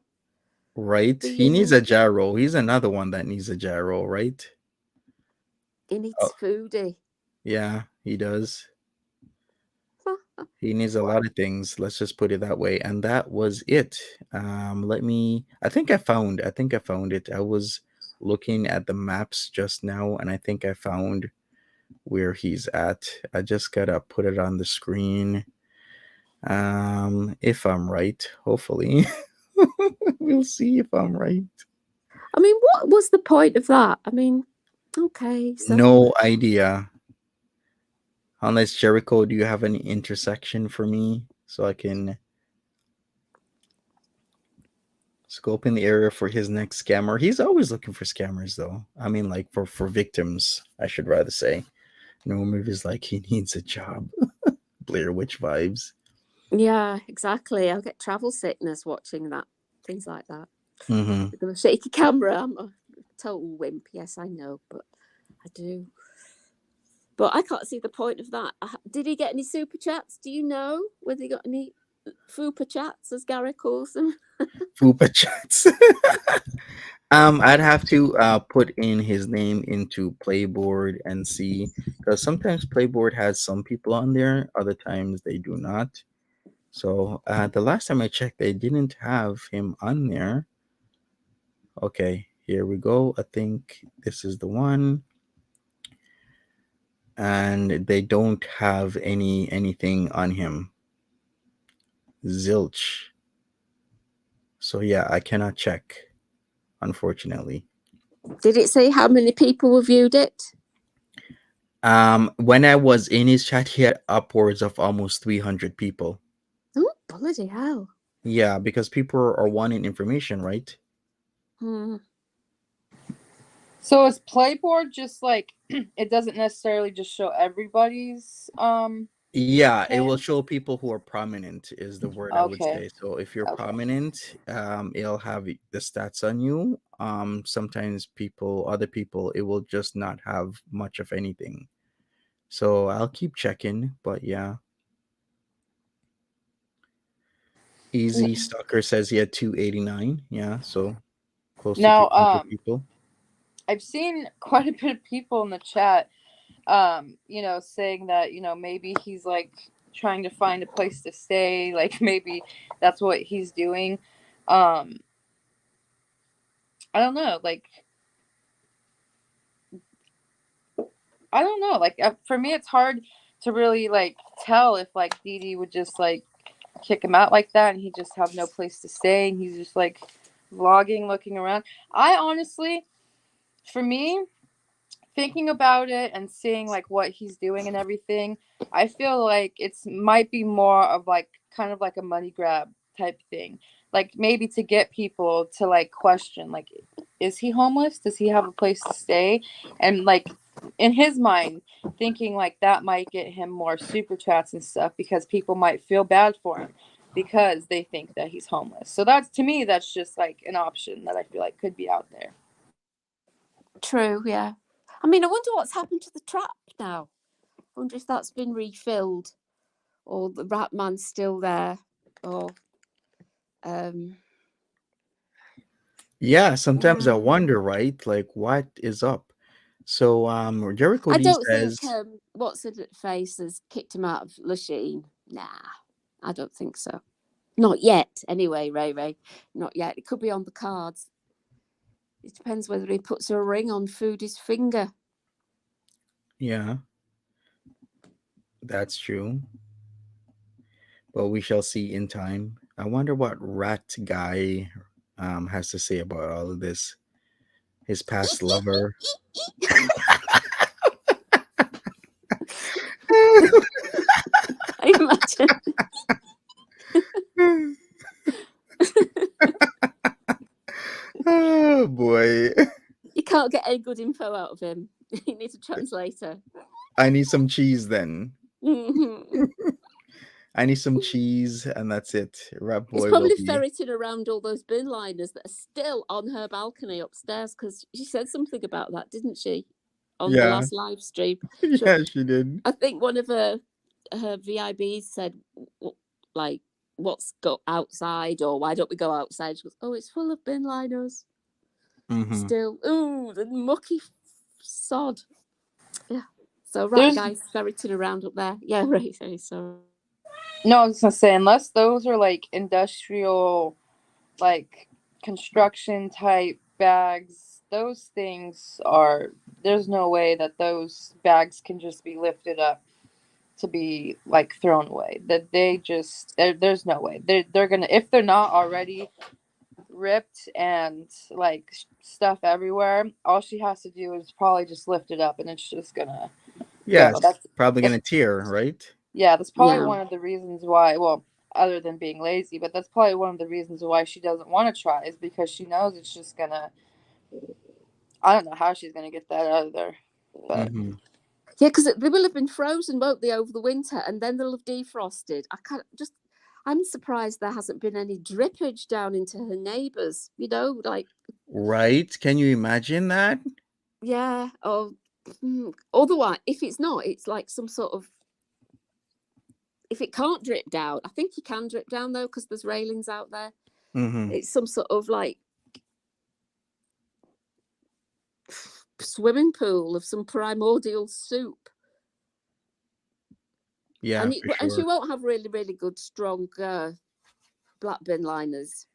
Right? He needs a gyro. He's another one that needs a gyro, right? He needs foodie. Yeah, he does. He needs a lot of things. Let's just put it that way. And that was it. I think I found it. I was looking at the maps just now and I think I found where he's at. I just gotta put it on the screen. If I'm right, hopefully. We'll see if I'm right. I mean, what was the point of that? I mean, okay. So. No idea. Unless Jericho, do you have any intersection for me so I can scope in the area for his next scammer? He's always looking for scammers, though. I mean, like for victims, I should rather say. No movies like he needs a job. Blair Witch vibes. Yeah, exactly. I'll get travel sickness watching that. Things like that. Mm-hmm. With a shaky camera. I'm a total wimp. Yes, I know, but I do. But I can't see the point of that. Did he get any super chats? Do you know whether he got any fupa chats, as Gary calls them? Fupa chats. I'd have to put in his name into Playboard and see, because sometimes Playboard has some people on there, other times they do not. So the last time I checked, they didn't have him on there. Okay, here we go. I think this is the one. And they don't have anything on him. Zilch. So yeah, I cannot check, unfortunately. Did it say how many people viewed it? When I was in his chat, he had upwards of almost 300 people. Oh, bloody hell. Yeah, because people are wanting information, right? So is Playboard just like it doesn't necessarily just show everybody's Yeah, it will show people who are prominent is the word I would Okay. say. So if you're prominent, it'll have the stats on you. Sometimes other people, it will just not have much of anything. So I'll keep checking, but yeah. Easy Stalker says he had 289. Yeah, so close to 300 people. I've seen quite a bit of people in the chat, saying that, maybe he's like trying to find a place to stay. Like maybe that's what he's doing. um I don't know, like I don't know, like for me it's hard to really like tell if like Dee Dee would just like kick him out like that and he just have no place to stay and he's just like vlogging, looking around. I honestly, for me, thinking about it and seeing like what he's doing and everything, I feel like it's might be more of like kind of like a money grab type thing. Like maybe to get people to like question like, is he homeless? Does he have a place to stay? And like in his mind, thinking like that might get him more super chats and stuff because people might feel bad for him because they think that he's homeless. So that's, to me, that's just like an option that I feel like could be out there. True, yeah. I mean, I wonder what's happened to the trap now. I wonder if that's been refilled or the rat man's still there or Yeah, sometimes I yeah. wonder, right? Like, what is up? So, Jericho I D don't think says, what's it face has kicked him out of Lachine. Nah, I don't think so. Not yet, anyway, Ray. Not yet. It could be on the cards. It depends whether he puts a ring on Foodie's finger. yeah, that's true. But we shall see in time. I wonder what Rat Guy has to say about all of this. His past lover. I imagine. Oh boy. You can't get any good info out of him. You need a translator. I need some cheese then. Mhm. I need some cheese and that's it. Rat He's Boy will probably be. ferreting around all those bin liners that are still on her balcony upstairs because she said something about that, didn't she? On the Yeah. last live stream. Yeah, she did. I think one of her VIBs said, like, what's go outside or why don't we go outside? She goes, oh, it's full of bin liners. Mm-hmm. Still, ooh, the mucky sod. Yeah. So There's- guy's ferreting around up there. Yeah, right. So No, I was gonna say, unless those are like industrial, like construction type bags, those things are. There's no way that those bags can just be lifted up to be like thrown away. That they just there's no way they're gonna, if they're not already ripped and like stuff everywhere. All she has to do is probably just lift it up, and it's just gonna go. Yes. That's Probably if gonna tear, right? Yeah, that's probably yeah. one of the reasons why. Well, other than being lazy, but that's probably one of the reasons why she doesn't want to try is because she knows it's just gonna. I don't know how she's gonna get that out of there, but Mm-hmm. Yeah, because they will have been frozen, won't they, over the winter, and then they'll have defrosted. I'm surprised there hasn't been any drippage down into her neighbours. You know, like Right? Can you imagine that? yeah. Or otherwise, if it's not, it's like some sort of. If it can't drip down, I think you can drip down though because there's railings out there. Mm-hmm. It's some sort of like swimming pool of some primordial soup. Yeah, And, for and she sure. won't have really, really good, strong black bin liners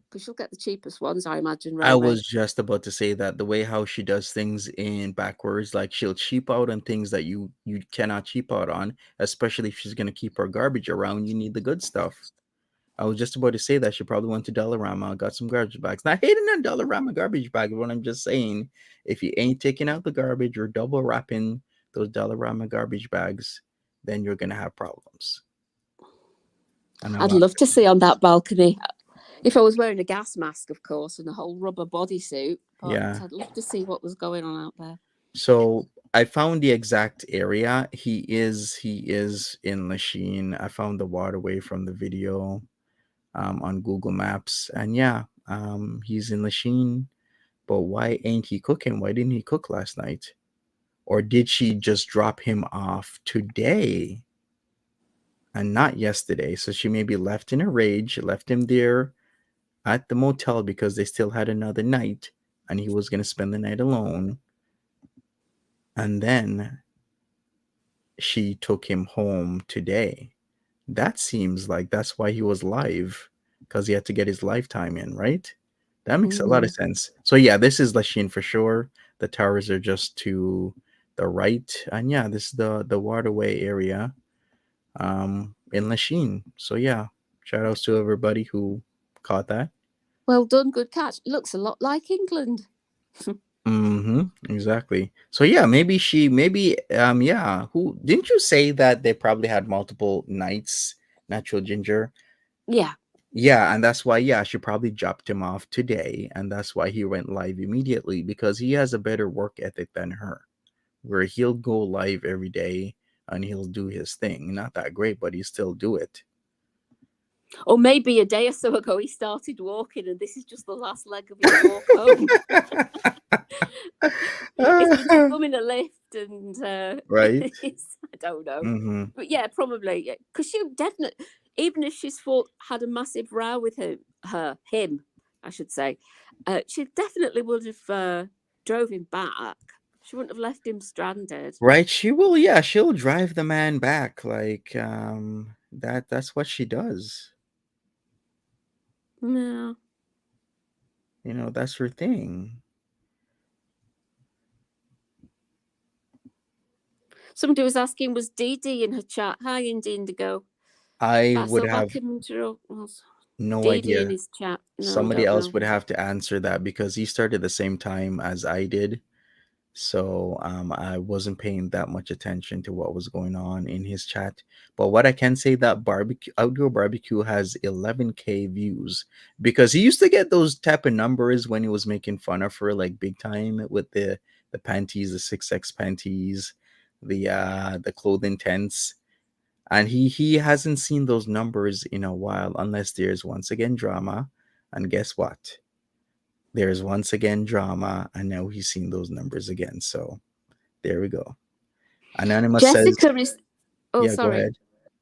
because she'll get the cheapest ones, I imagine. I Ray. was just about to say that the way how she does things in backwards, like she'll cheap out on things that you cannot cheap out on, especially if she's gonna keep her garbage around. You need the good stuff. I was just about to say that she probably went to Dollarama, got some garbage bags. Not hating on Dollarama garbage bags, but I'm just saying, if you ain't taking out the garbage or double wrapping those Dollarama garbage bags, then you're gonna have problems. And a I'd lot. love to see on that balcony. If I was wearing a gas mask, of course, and a whole rubber bodysuit, but Yeah. I'd love to see what was going on out there. So I found the exact area. He is in Lachine. I found the waterway from the video on Google Maps, and yeah, he's in Lachine. But why ain't he cooking? Why didn't he cook last night? Or did she just drop him off today and not yesterday? So she maybe left in a rage, left him there at the motel because they still had another night and he was going to spend the night alone. And then she took him home today. That seems like that's why he was live because he had to get his lifetime in, right? That makes a lot of Mm. sense. So yeah, this is Lachine for sure. The towers are just to the right, and yeah, this is the waterway area in Lachine. So yeah, shout outs to everybody who caught that. Well done, good catch. It looks a lot like England. Mm-hmm. Exactly. So yeah, maybe yeah. Who didn't you say that they probably had multiple nights, Natural Ginger? Yeah. Yeah, and that's why, yeah, she probably dropped him off today, and that's why he went live immediately because he has a better work ethic than her, where he'll go live every day and he'll do his thing. Not that great, but he still do it. Or maybe a day or so ago he started walking, and this is just the last leg of his walk home. He's been filming a lift, and Right? I don't know, Mm-hmm. but yeah, probably because she definitely, even if she's had a massive row with him, I should say, she definitely would have drove him back. She wouldn't have left him stranded. Right? She will, yeah, she'll drive the man back. Like, that's what she does. No. That's her thing. Somebody was asking, was Dee Dee in her chat? Hi, Indigo. I That's would so have was no Dee Dee in idea. his chat. No, I Somebody don't else know. would have to answer that because he started the same time as I did. So I wasn't paying that much attention to what was going on in his chat. But what I can say that barbecue outdoor barbecue has 11K views because he used to get those type of numbers when he was making fun of her like big time with the panties, the 6X panties, the clothing tents. And he hasn't seen those numbers in a while unless there's once again drama. And guess what? There's once again drama, and now he's seen those numbers again. So there we go. Anonymous says, Jessica is. Oh, yeah, go sorry. ahead.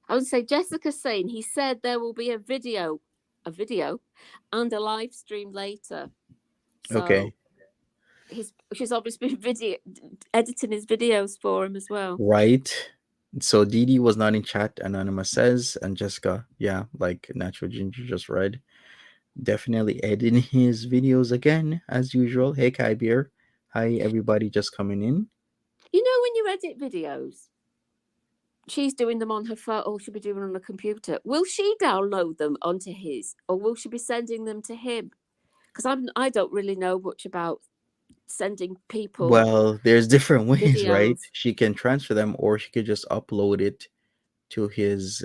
I would say Jessica's saying he said there will be a video, and a live stream later. So Okay. she's obviously been editing his videos for him as well. Right. So Dee Dee was not in chat, Anonymous says, and Jessica, yeah, like Natural Ginger just read, definitely editing his videos again, as usual. Hey, Kai Beer. Hi, everybody just coming in. You know, when you edit videos, she's doing them on her phone, or she'll be doing them on a computer. Will she download them onto his, or will she be sending them to him? Because I don't really know much about sending people Well, there's different ways, right? videos. She can transfer them, or she could just upload it to his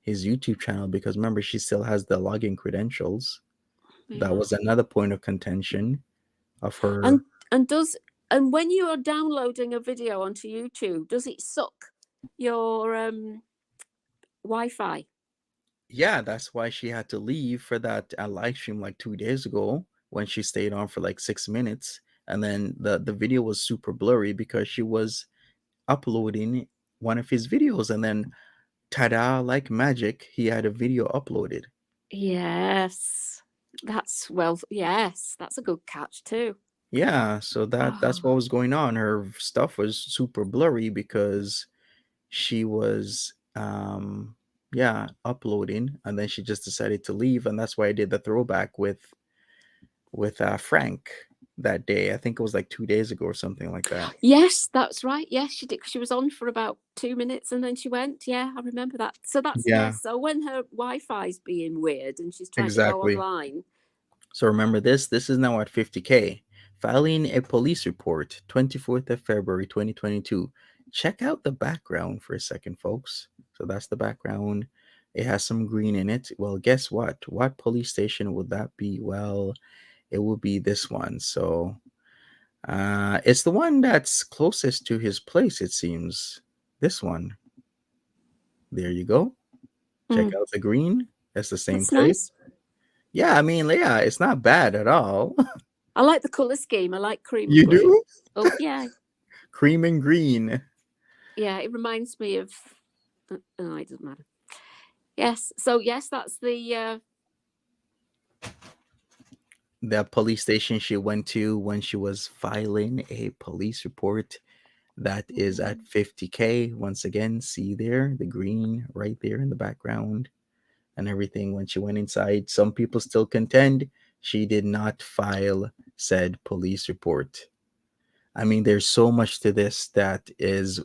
YouTube channel because remember she still has the login credentials. That Yeah. was another point of contention of her. And does and when you are downloading a video onto YouTube, does it suck your Wi-Fi? Yeah, that's why she had to leave for that live stream like 2 days ago when she stayed on for like 6 minutes, and then the video was super blurry because she was uploading one of his videos, and then ta-da, like magic, he had a video uploaded. Yes. Yes, that's a good catch too. Yeah, so that's what Oh, was going on. Her stuff was super blurry because she was yeah, uploading, and then she just decided to leave, and that's why I did the throwback with Frank that day. I think it was like 2 days ago or something like that. yes, that's right. Yes, she did. She was on for about 2 minutes and then she went. Yeah, I remember that. So that's Yeah, yes. So when her Wi-Fi's being weird and she's trying to go exactly. online. So remember this. This is now at 50K. Filing a police report, 24th of February 2022. Check out the background for a second, folks. So that's the background. It has some green in it. Well, guess what? What police station would that be? Well, it will be this one. So it's the one that's closest to his place, it seems. This one. There you go. Check out the green. It's the same That's place. nice. Yeah, I mean, yeah, it's not bad at all. I like the colour scheme. I like cream and You green. do? Oh yeah, Cream and green. yeah. It reminds me of. Oh, it doesn't matter. Yes. So yes, that's the. The police station she went to when she was filing a police report. That is at 50K. Once again, see there the green right there in the background. and everything when she went inside. Some people still contend she did not file said police report. I mean, there's so much to this that is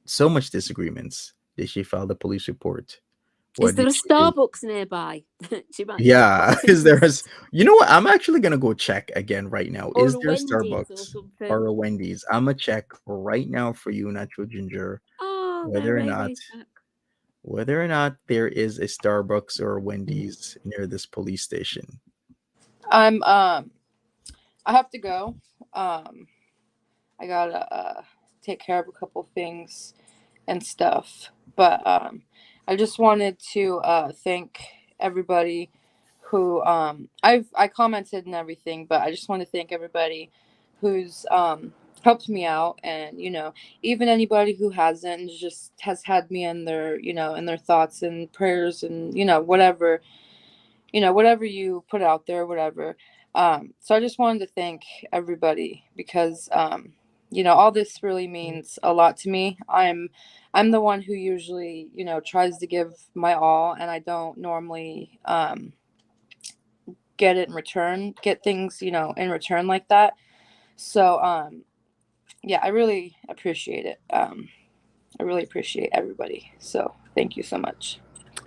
so much disagreements. Did she file the police report? Is What there did a she do? Starbucks nearby? She might just Yeah, pop is into there a, you know what? I'm actually gonna go check again right now. or Is a there a Wendy's or Starbucks something. or a Wendy's? I'm gonna check right now for you, Natural Ginger, Oh, there whether or Ray not Ray's back. there is a Starbucks or a Wendy's near this police station. I'm I have to go. Um I gotta take care of a couple things and stuff. But I just wanted to thank everybody who I commented and everything, but I just want to thank everybody who's helped me out, and even anybody who hasn't just has had me in their in their thoughts and prayers, and whatever you put out there, whatever. So I just wanted to thank everybody because all this really means a lot to me. I'm the one who usually tries to give my all, and I don't normally get things in return like that. So yeah, I really appreciate it. I really appreciate everybody. So thank you so much.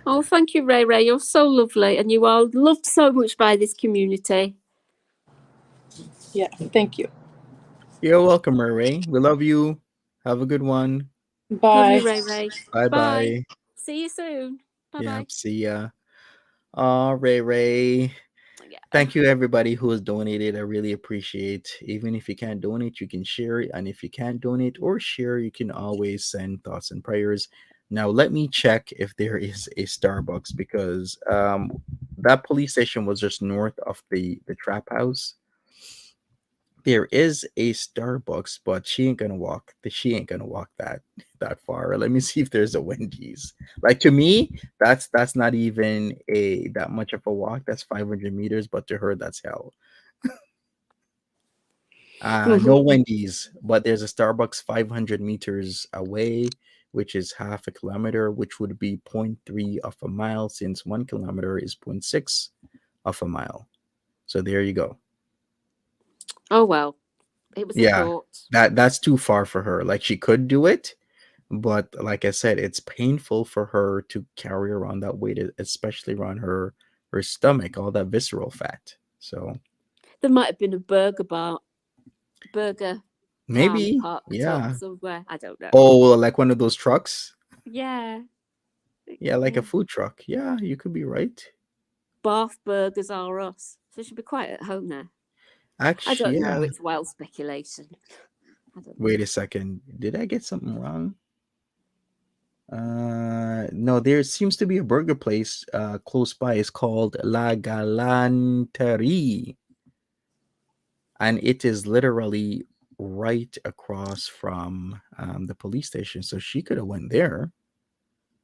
Oh, thank you, Ray Ray. You're so lovely, and you are loved so much by this community. Yeah, thank you. You're welcome, Ray. We love you. Have a good one. Love you, Bye. Ray Ray. Bye Bye. bye. See you soon. Bye Yeah, bye. see ya. Ray Ray. Yeah. Thank you everybody who has donated. I really appreciate. Even if you can't donate, you can share it. And if you can't donate or share, you can always send thoughts and prayers. Now let me check if there is a Starbucks because that police station was just north of the trap house. There is a Starbucks, but she ain't gonna walk that far. Let me see if there's a Wendy's. Like to me, that's not even a that much of a walk. That's 500 meters, but to her that's hell. No Wendy's, but there's a Starbucks 500 meters away, which is half a kilometer, which would be zero point 0.3 of a mile, since 1 kilometer is 0.6 of a mile. So there you go. Oh well, it was a Yeah, thought. that's too far for her. Like she could do it, but like I said, it's painful for her to carry around that weight, especially around her stomach, all that visceral fat. So There might have been a burger van maybe, parked up yeah. somewhere. I don't know. Oh, like one of those trucks. Yeah. Yeah, like Yeah. a food truck. Yeah, you could be right. Bath burgers are us. So she'll be quite at home there. I Actually, don't know. yeah. It's wild speculation. I don't know. Wait a second. Did I get something wrong? No, there seems to be a burger place close by. It's called La Galanterie, and it is literally right across from the police station. So she could have went there.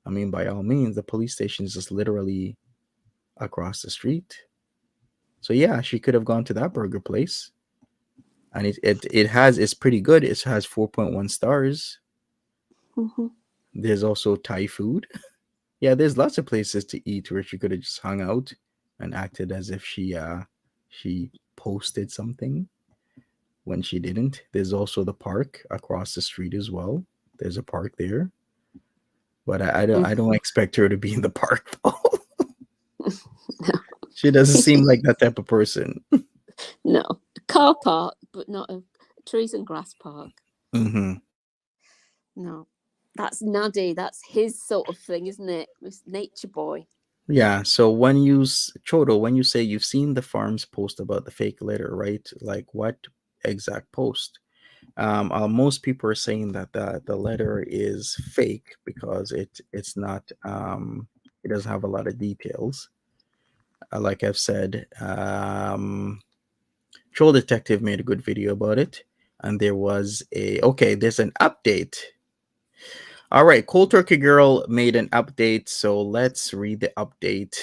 I mean, by all means, the police station is just literally across the street. So yeah, she could have gone to that burger place, and it's pretty good. It has 4.1 stars. Mhm. There's also Thai food. Yeah, there's lots of places to eat where she could have just hung out and acted as if she posted something when she didn't. There's also the park across the street as well. There's a park there, but I don't expect her to be in the park though. She doesn't seem like that type of person. No, car park, but not a trees and grass park. Hmm. No, that's Naddy. That's his sort of thing, isn't it? This nature boy. Yeah. So Chodo, when you say you've seen the farms post about the fake letter, right? Like what exact post? Most people are saying that the letter is fake because it's not it doesn't have a lot of details. Like I've said, Troll Detective made a good video about it, and there's an update. All right, Cold Turkey Girl made an update, so let's read the update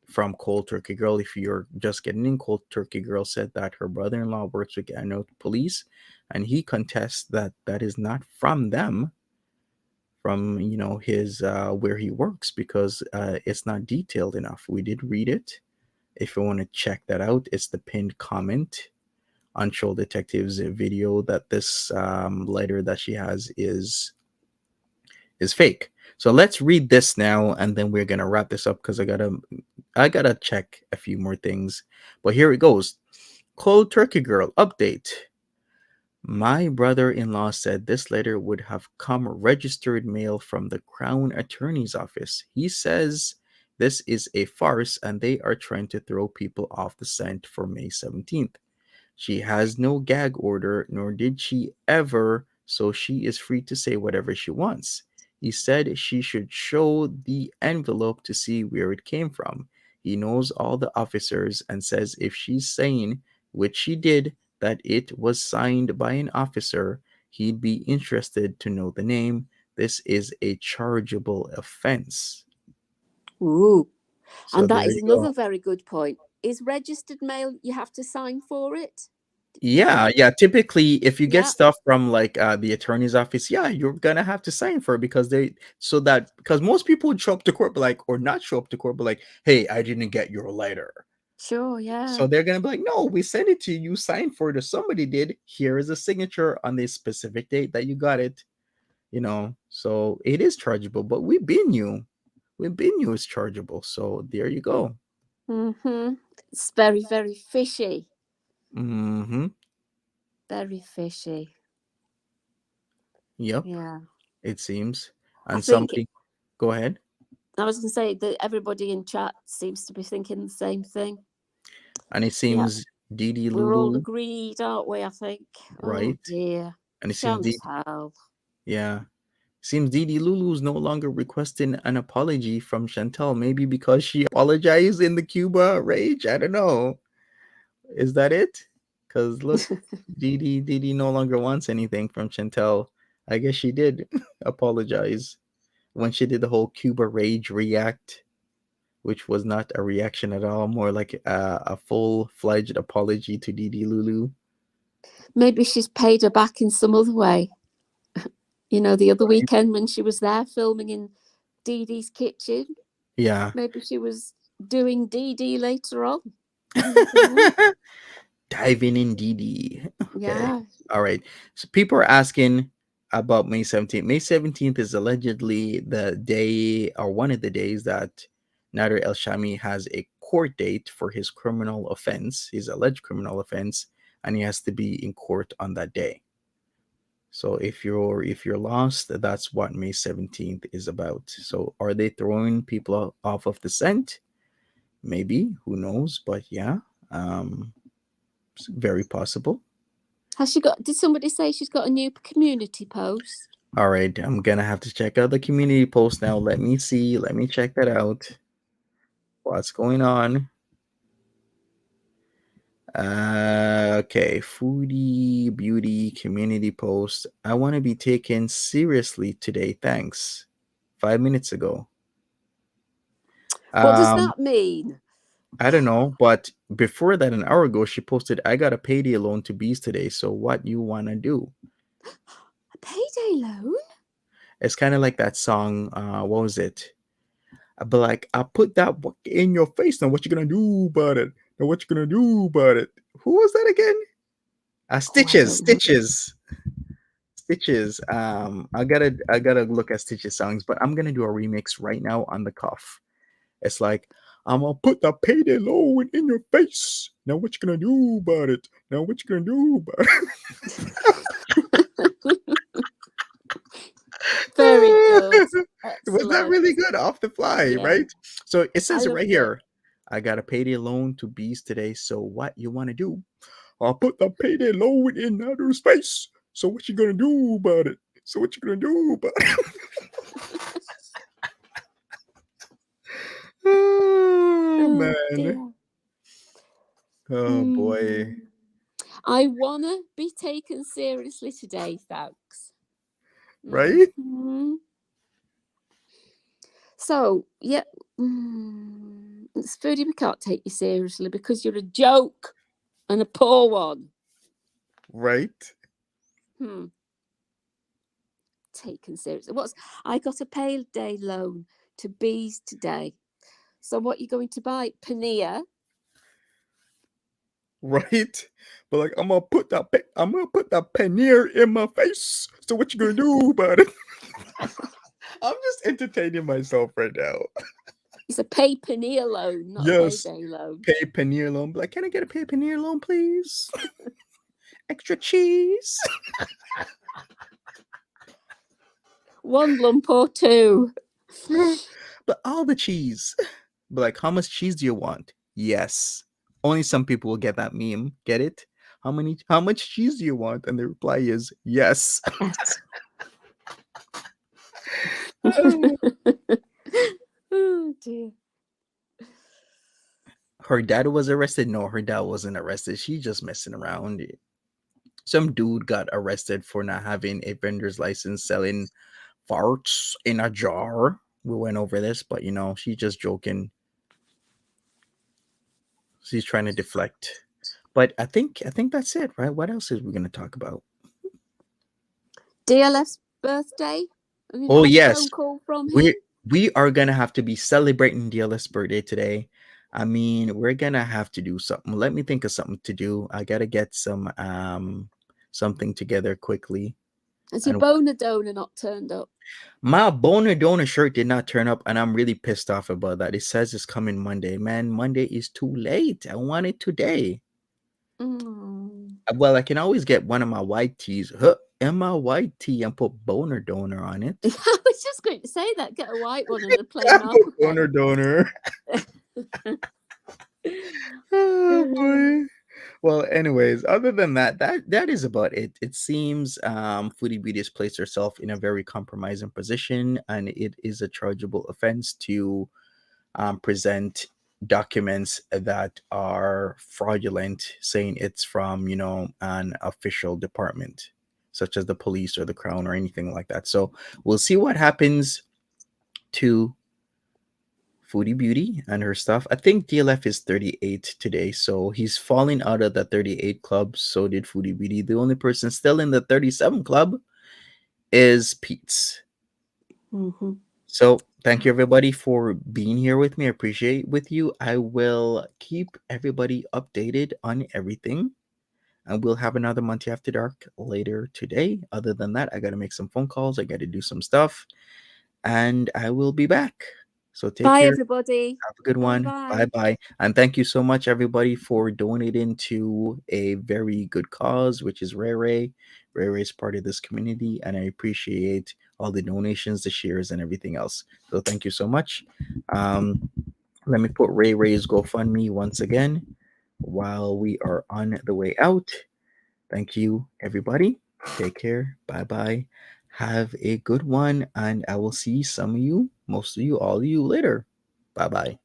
from Cold Turkey Girl. If you're just getting in, Cold Turkey Girl said that her brother-in-law works with Gano police, and he contests that that is not from them, from his where he works because it's not detailed enough. We did read it. If you want to check that out, it's the pinned comment on Troll Detective's video that this letter that she has is fake. So let's read this now, and then we're gonna wrap this up because I gotta check a few more things. But here it goes. Cold Turkey Girl update. My brother-in-law said this letter would have come registered mail from the Crown Attorney's office. He says this is a farce and they are trying to throw people off the scent for May 17th. She has no gag order, nor did she ever, so she is free to say whatever she wants. He said she should show the envelope to see where it came from. He knows all the officers and says if she's saying, which she did, that it was signed by an officer, he'd be interested to know the name. This is a chargeable offense. Ooh. So And that there is you go. another very good point. Is registered mail, you have to sign for it? Yeah. Typically, if you get Yeah, stuff from like the attorney's office, yeah, you're gonna have to sign for it because most people would show up to court, but like, or not show up to court, but like, hey, I didn't get your letter. sure, yeah. So they're gonna be like, no, we sent it to you, you signed for it, or somebody did. Here is a signature on this specific date that you got it. So it is chargeable, but we've been you it's chargeable. So there you go. Mm-hmm. It's very, very fishy. Mm-hmm. Very fishy. Yep. Yeah. It seems. I And think something. Go ahead. I was going to say that everybody in chat seems to be thinking the same thing. And it Yeah, seems Didi we're all Lulu, agreed, aren't we? I think. right? Oh dear. And it seems Chantal. yeah. Seems Didi Lulu is no longer requesting an apology from Chantal. Maybe because she apologized in the Cuba rage. I don't know. Is that it? Because look, Didi no longer wants anything from Chantal. I guess she did apologize when she did the whole Cuba rage react, which was not a reaction at all, more like a full-fledged apology to Didi Lulu. Maybe she's paid her back in some other way. The other weekend when she was there filming in Dee Dee's kitchen, Yeah. maybe she was doing Dee Dee later on. Diving in Didi. Okay. Yeah. All right. So people are asking about May 17th. May 17th is allegedly the day or one of the days that Nader El Shami has a court date for his criminal offense, his alleged criminal offense, and he has to be in court on that day. So if you're lost, that's what May 17th is about. So are they throwing people off of the scent? Maybe, who knows? But yeah, it's very possible. Did somebody say she's got a new community post? All right, I'm gonna have to check out the community post now. Let me see. Let me check that out. What's going on? Okay, Foodie Beauty community post. I want to be taken seriously today. Thanks. 5 minutes ago. What does that mean? I don't know, but before that, an hour ago, she posted, "I got a payday loan to bees today. So what you wanna do?" A payday loan? It's kind of like that song. What was it? I'd be like, "I put that in your face. Now what you gonna do about it? Now what you gonna do about it?" Who was that again? Stitches. Stitches. I gotta look at Stitches songs, but I'm gonna do a remix right now on the cuff. It's like, I'm gonna put the payday loan in your face. Now what you gonna do about it? Now what you gonna do about it? Very good. Was that really good off the fly, Yeah. right? So it says it loved right here. I got a payday loan to bees today. So what you wanna do? I'll put the payday loan in Nader's face. So what you gonna do about it? So what you gonna do about it? Oh, man. dear. Oh boy. I wanna be taken seriously today, thanks. Right? So yeah, it's Foodie, we can't take you seriously because you're a joke and a poor one. Right? taken seriously. I got a payday loan to bees today. So what are you going to buy? Paneer? Right? But like, I'm gonna put that paneer in my face. So what you gonna do about it? I'm just entertaining myself right now. It's a pay paneer loan, not a Yes, payday loan. pay paneer loan. Like, can I get a pay paneer loan, please? Extra cheese. 1 lump or 2. But all the cheese. But like, how much cheese do you want? Yes. Only some people will get that meme. Get it? How much cheese do you want? And the reply is yes. Oh dear. Her dad was arrested. No, her dad wasn't arrested. She just messing around. Some dude got arrested for not having a vendor's license selling farts in a jar. We went over this, but she's just joking. She's trying to deflect. But I think that's it, right? What else is we gonna talk about? DLF's birthday. Have you Oh not had a yes, phone call from him? we are gonna have to be celebrating DLS birthday today. I mean, we're gonna have to do something. Let me think of something to do. I gotta get something together quickly. Has your And boner donor not turned up? my boner donor shirt did not turn up, and I'm really pissed off about that. It says it's coming Monday. Man, Monday is too late. I want it today. Well, I can always get one of my white tees. In my white tee and put boner donor on it. I was just going to say that. Get a white one and a plain marble Boner pen. donor. Oh, boy. Well, anyways, other than that is about it. It seems Foodie Beauty has placed herself in a very compromising position, and it is a chargeable offense to present documents that are fraudulent, saying it's from an official department, such as the police or the crown or anything like that. So we'll see what happens to Foodie Beauty and her stuff. I think DLF is 38 today, so he's falling out of the 38 club. So did Foodie Beauty. The only person still in the 37 club is Pete's. Mm-hmm. So thank you everybody for being here with me. I appreciate with you. I will keep everybody updated on everything. And we'll have another Monty After Dark later today. Other than that, I gotta make some phone calls. I gotta do some stuff. And I will be back. So take Bye, care. everybody. Have a good one. Bye-bye. Bye. And thank you so much, everybody, for donating to a very good cause, which is Ray Ray. Ray Ray is part of this community, and I appreciate all the donations, the shares, and everything else. So thank you so much. Let me put Ray Ray's GoFundMe once again while we are on the way out. Thank you, everybody. Take care. Bye. Have a good one, and I will see some of you, most of you, all of you later. Bye.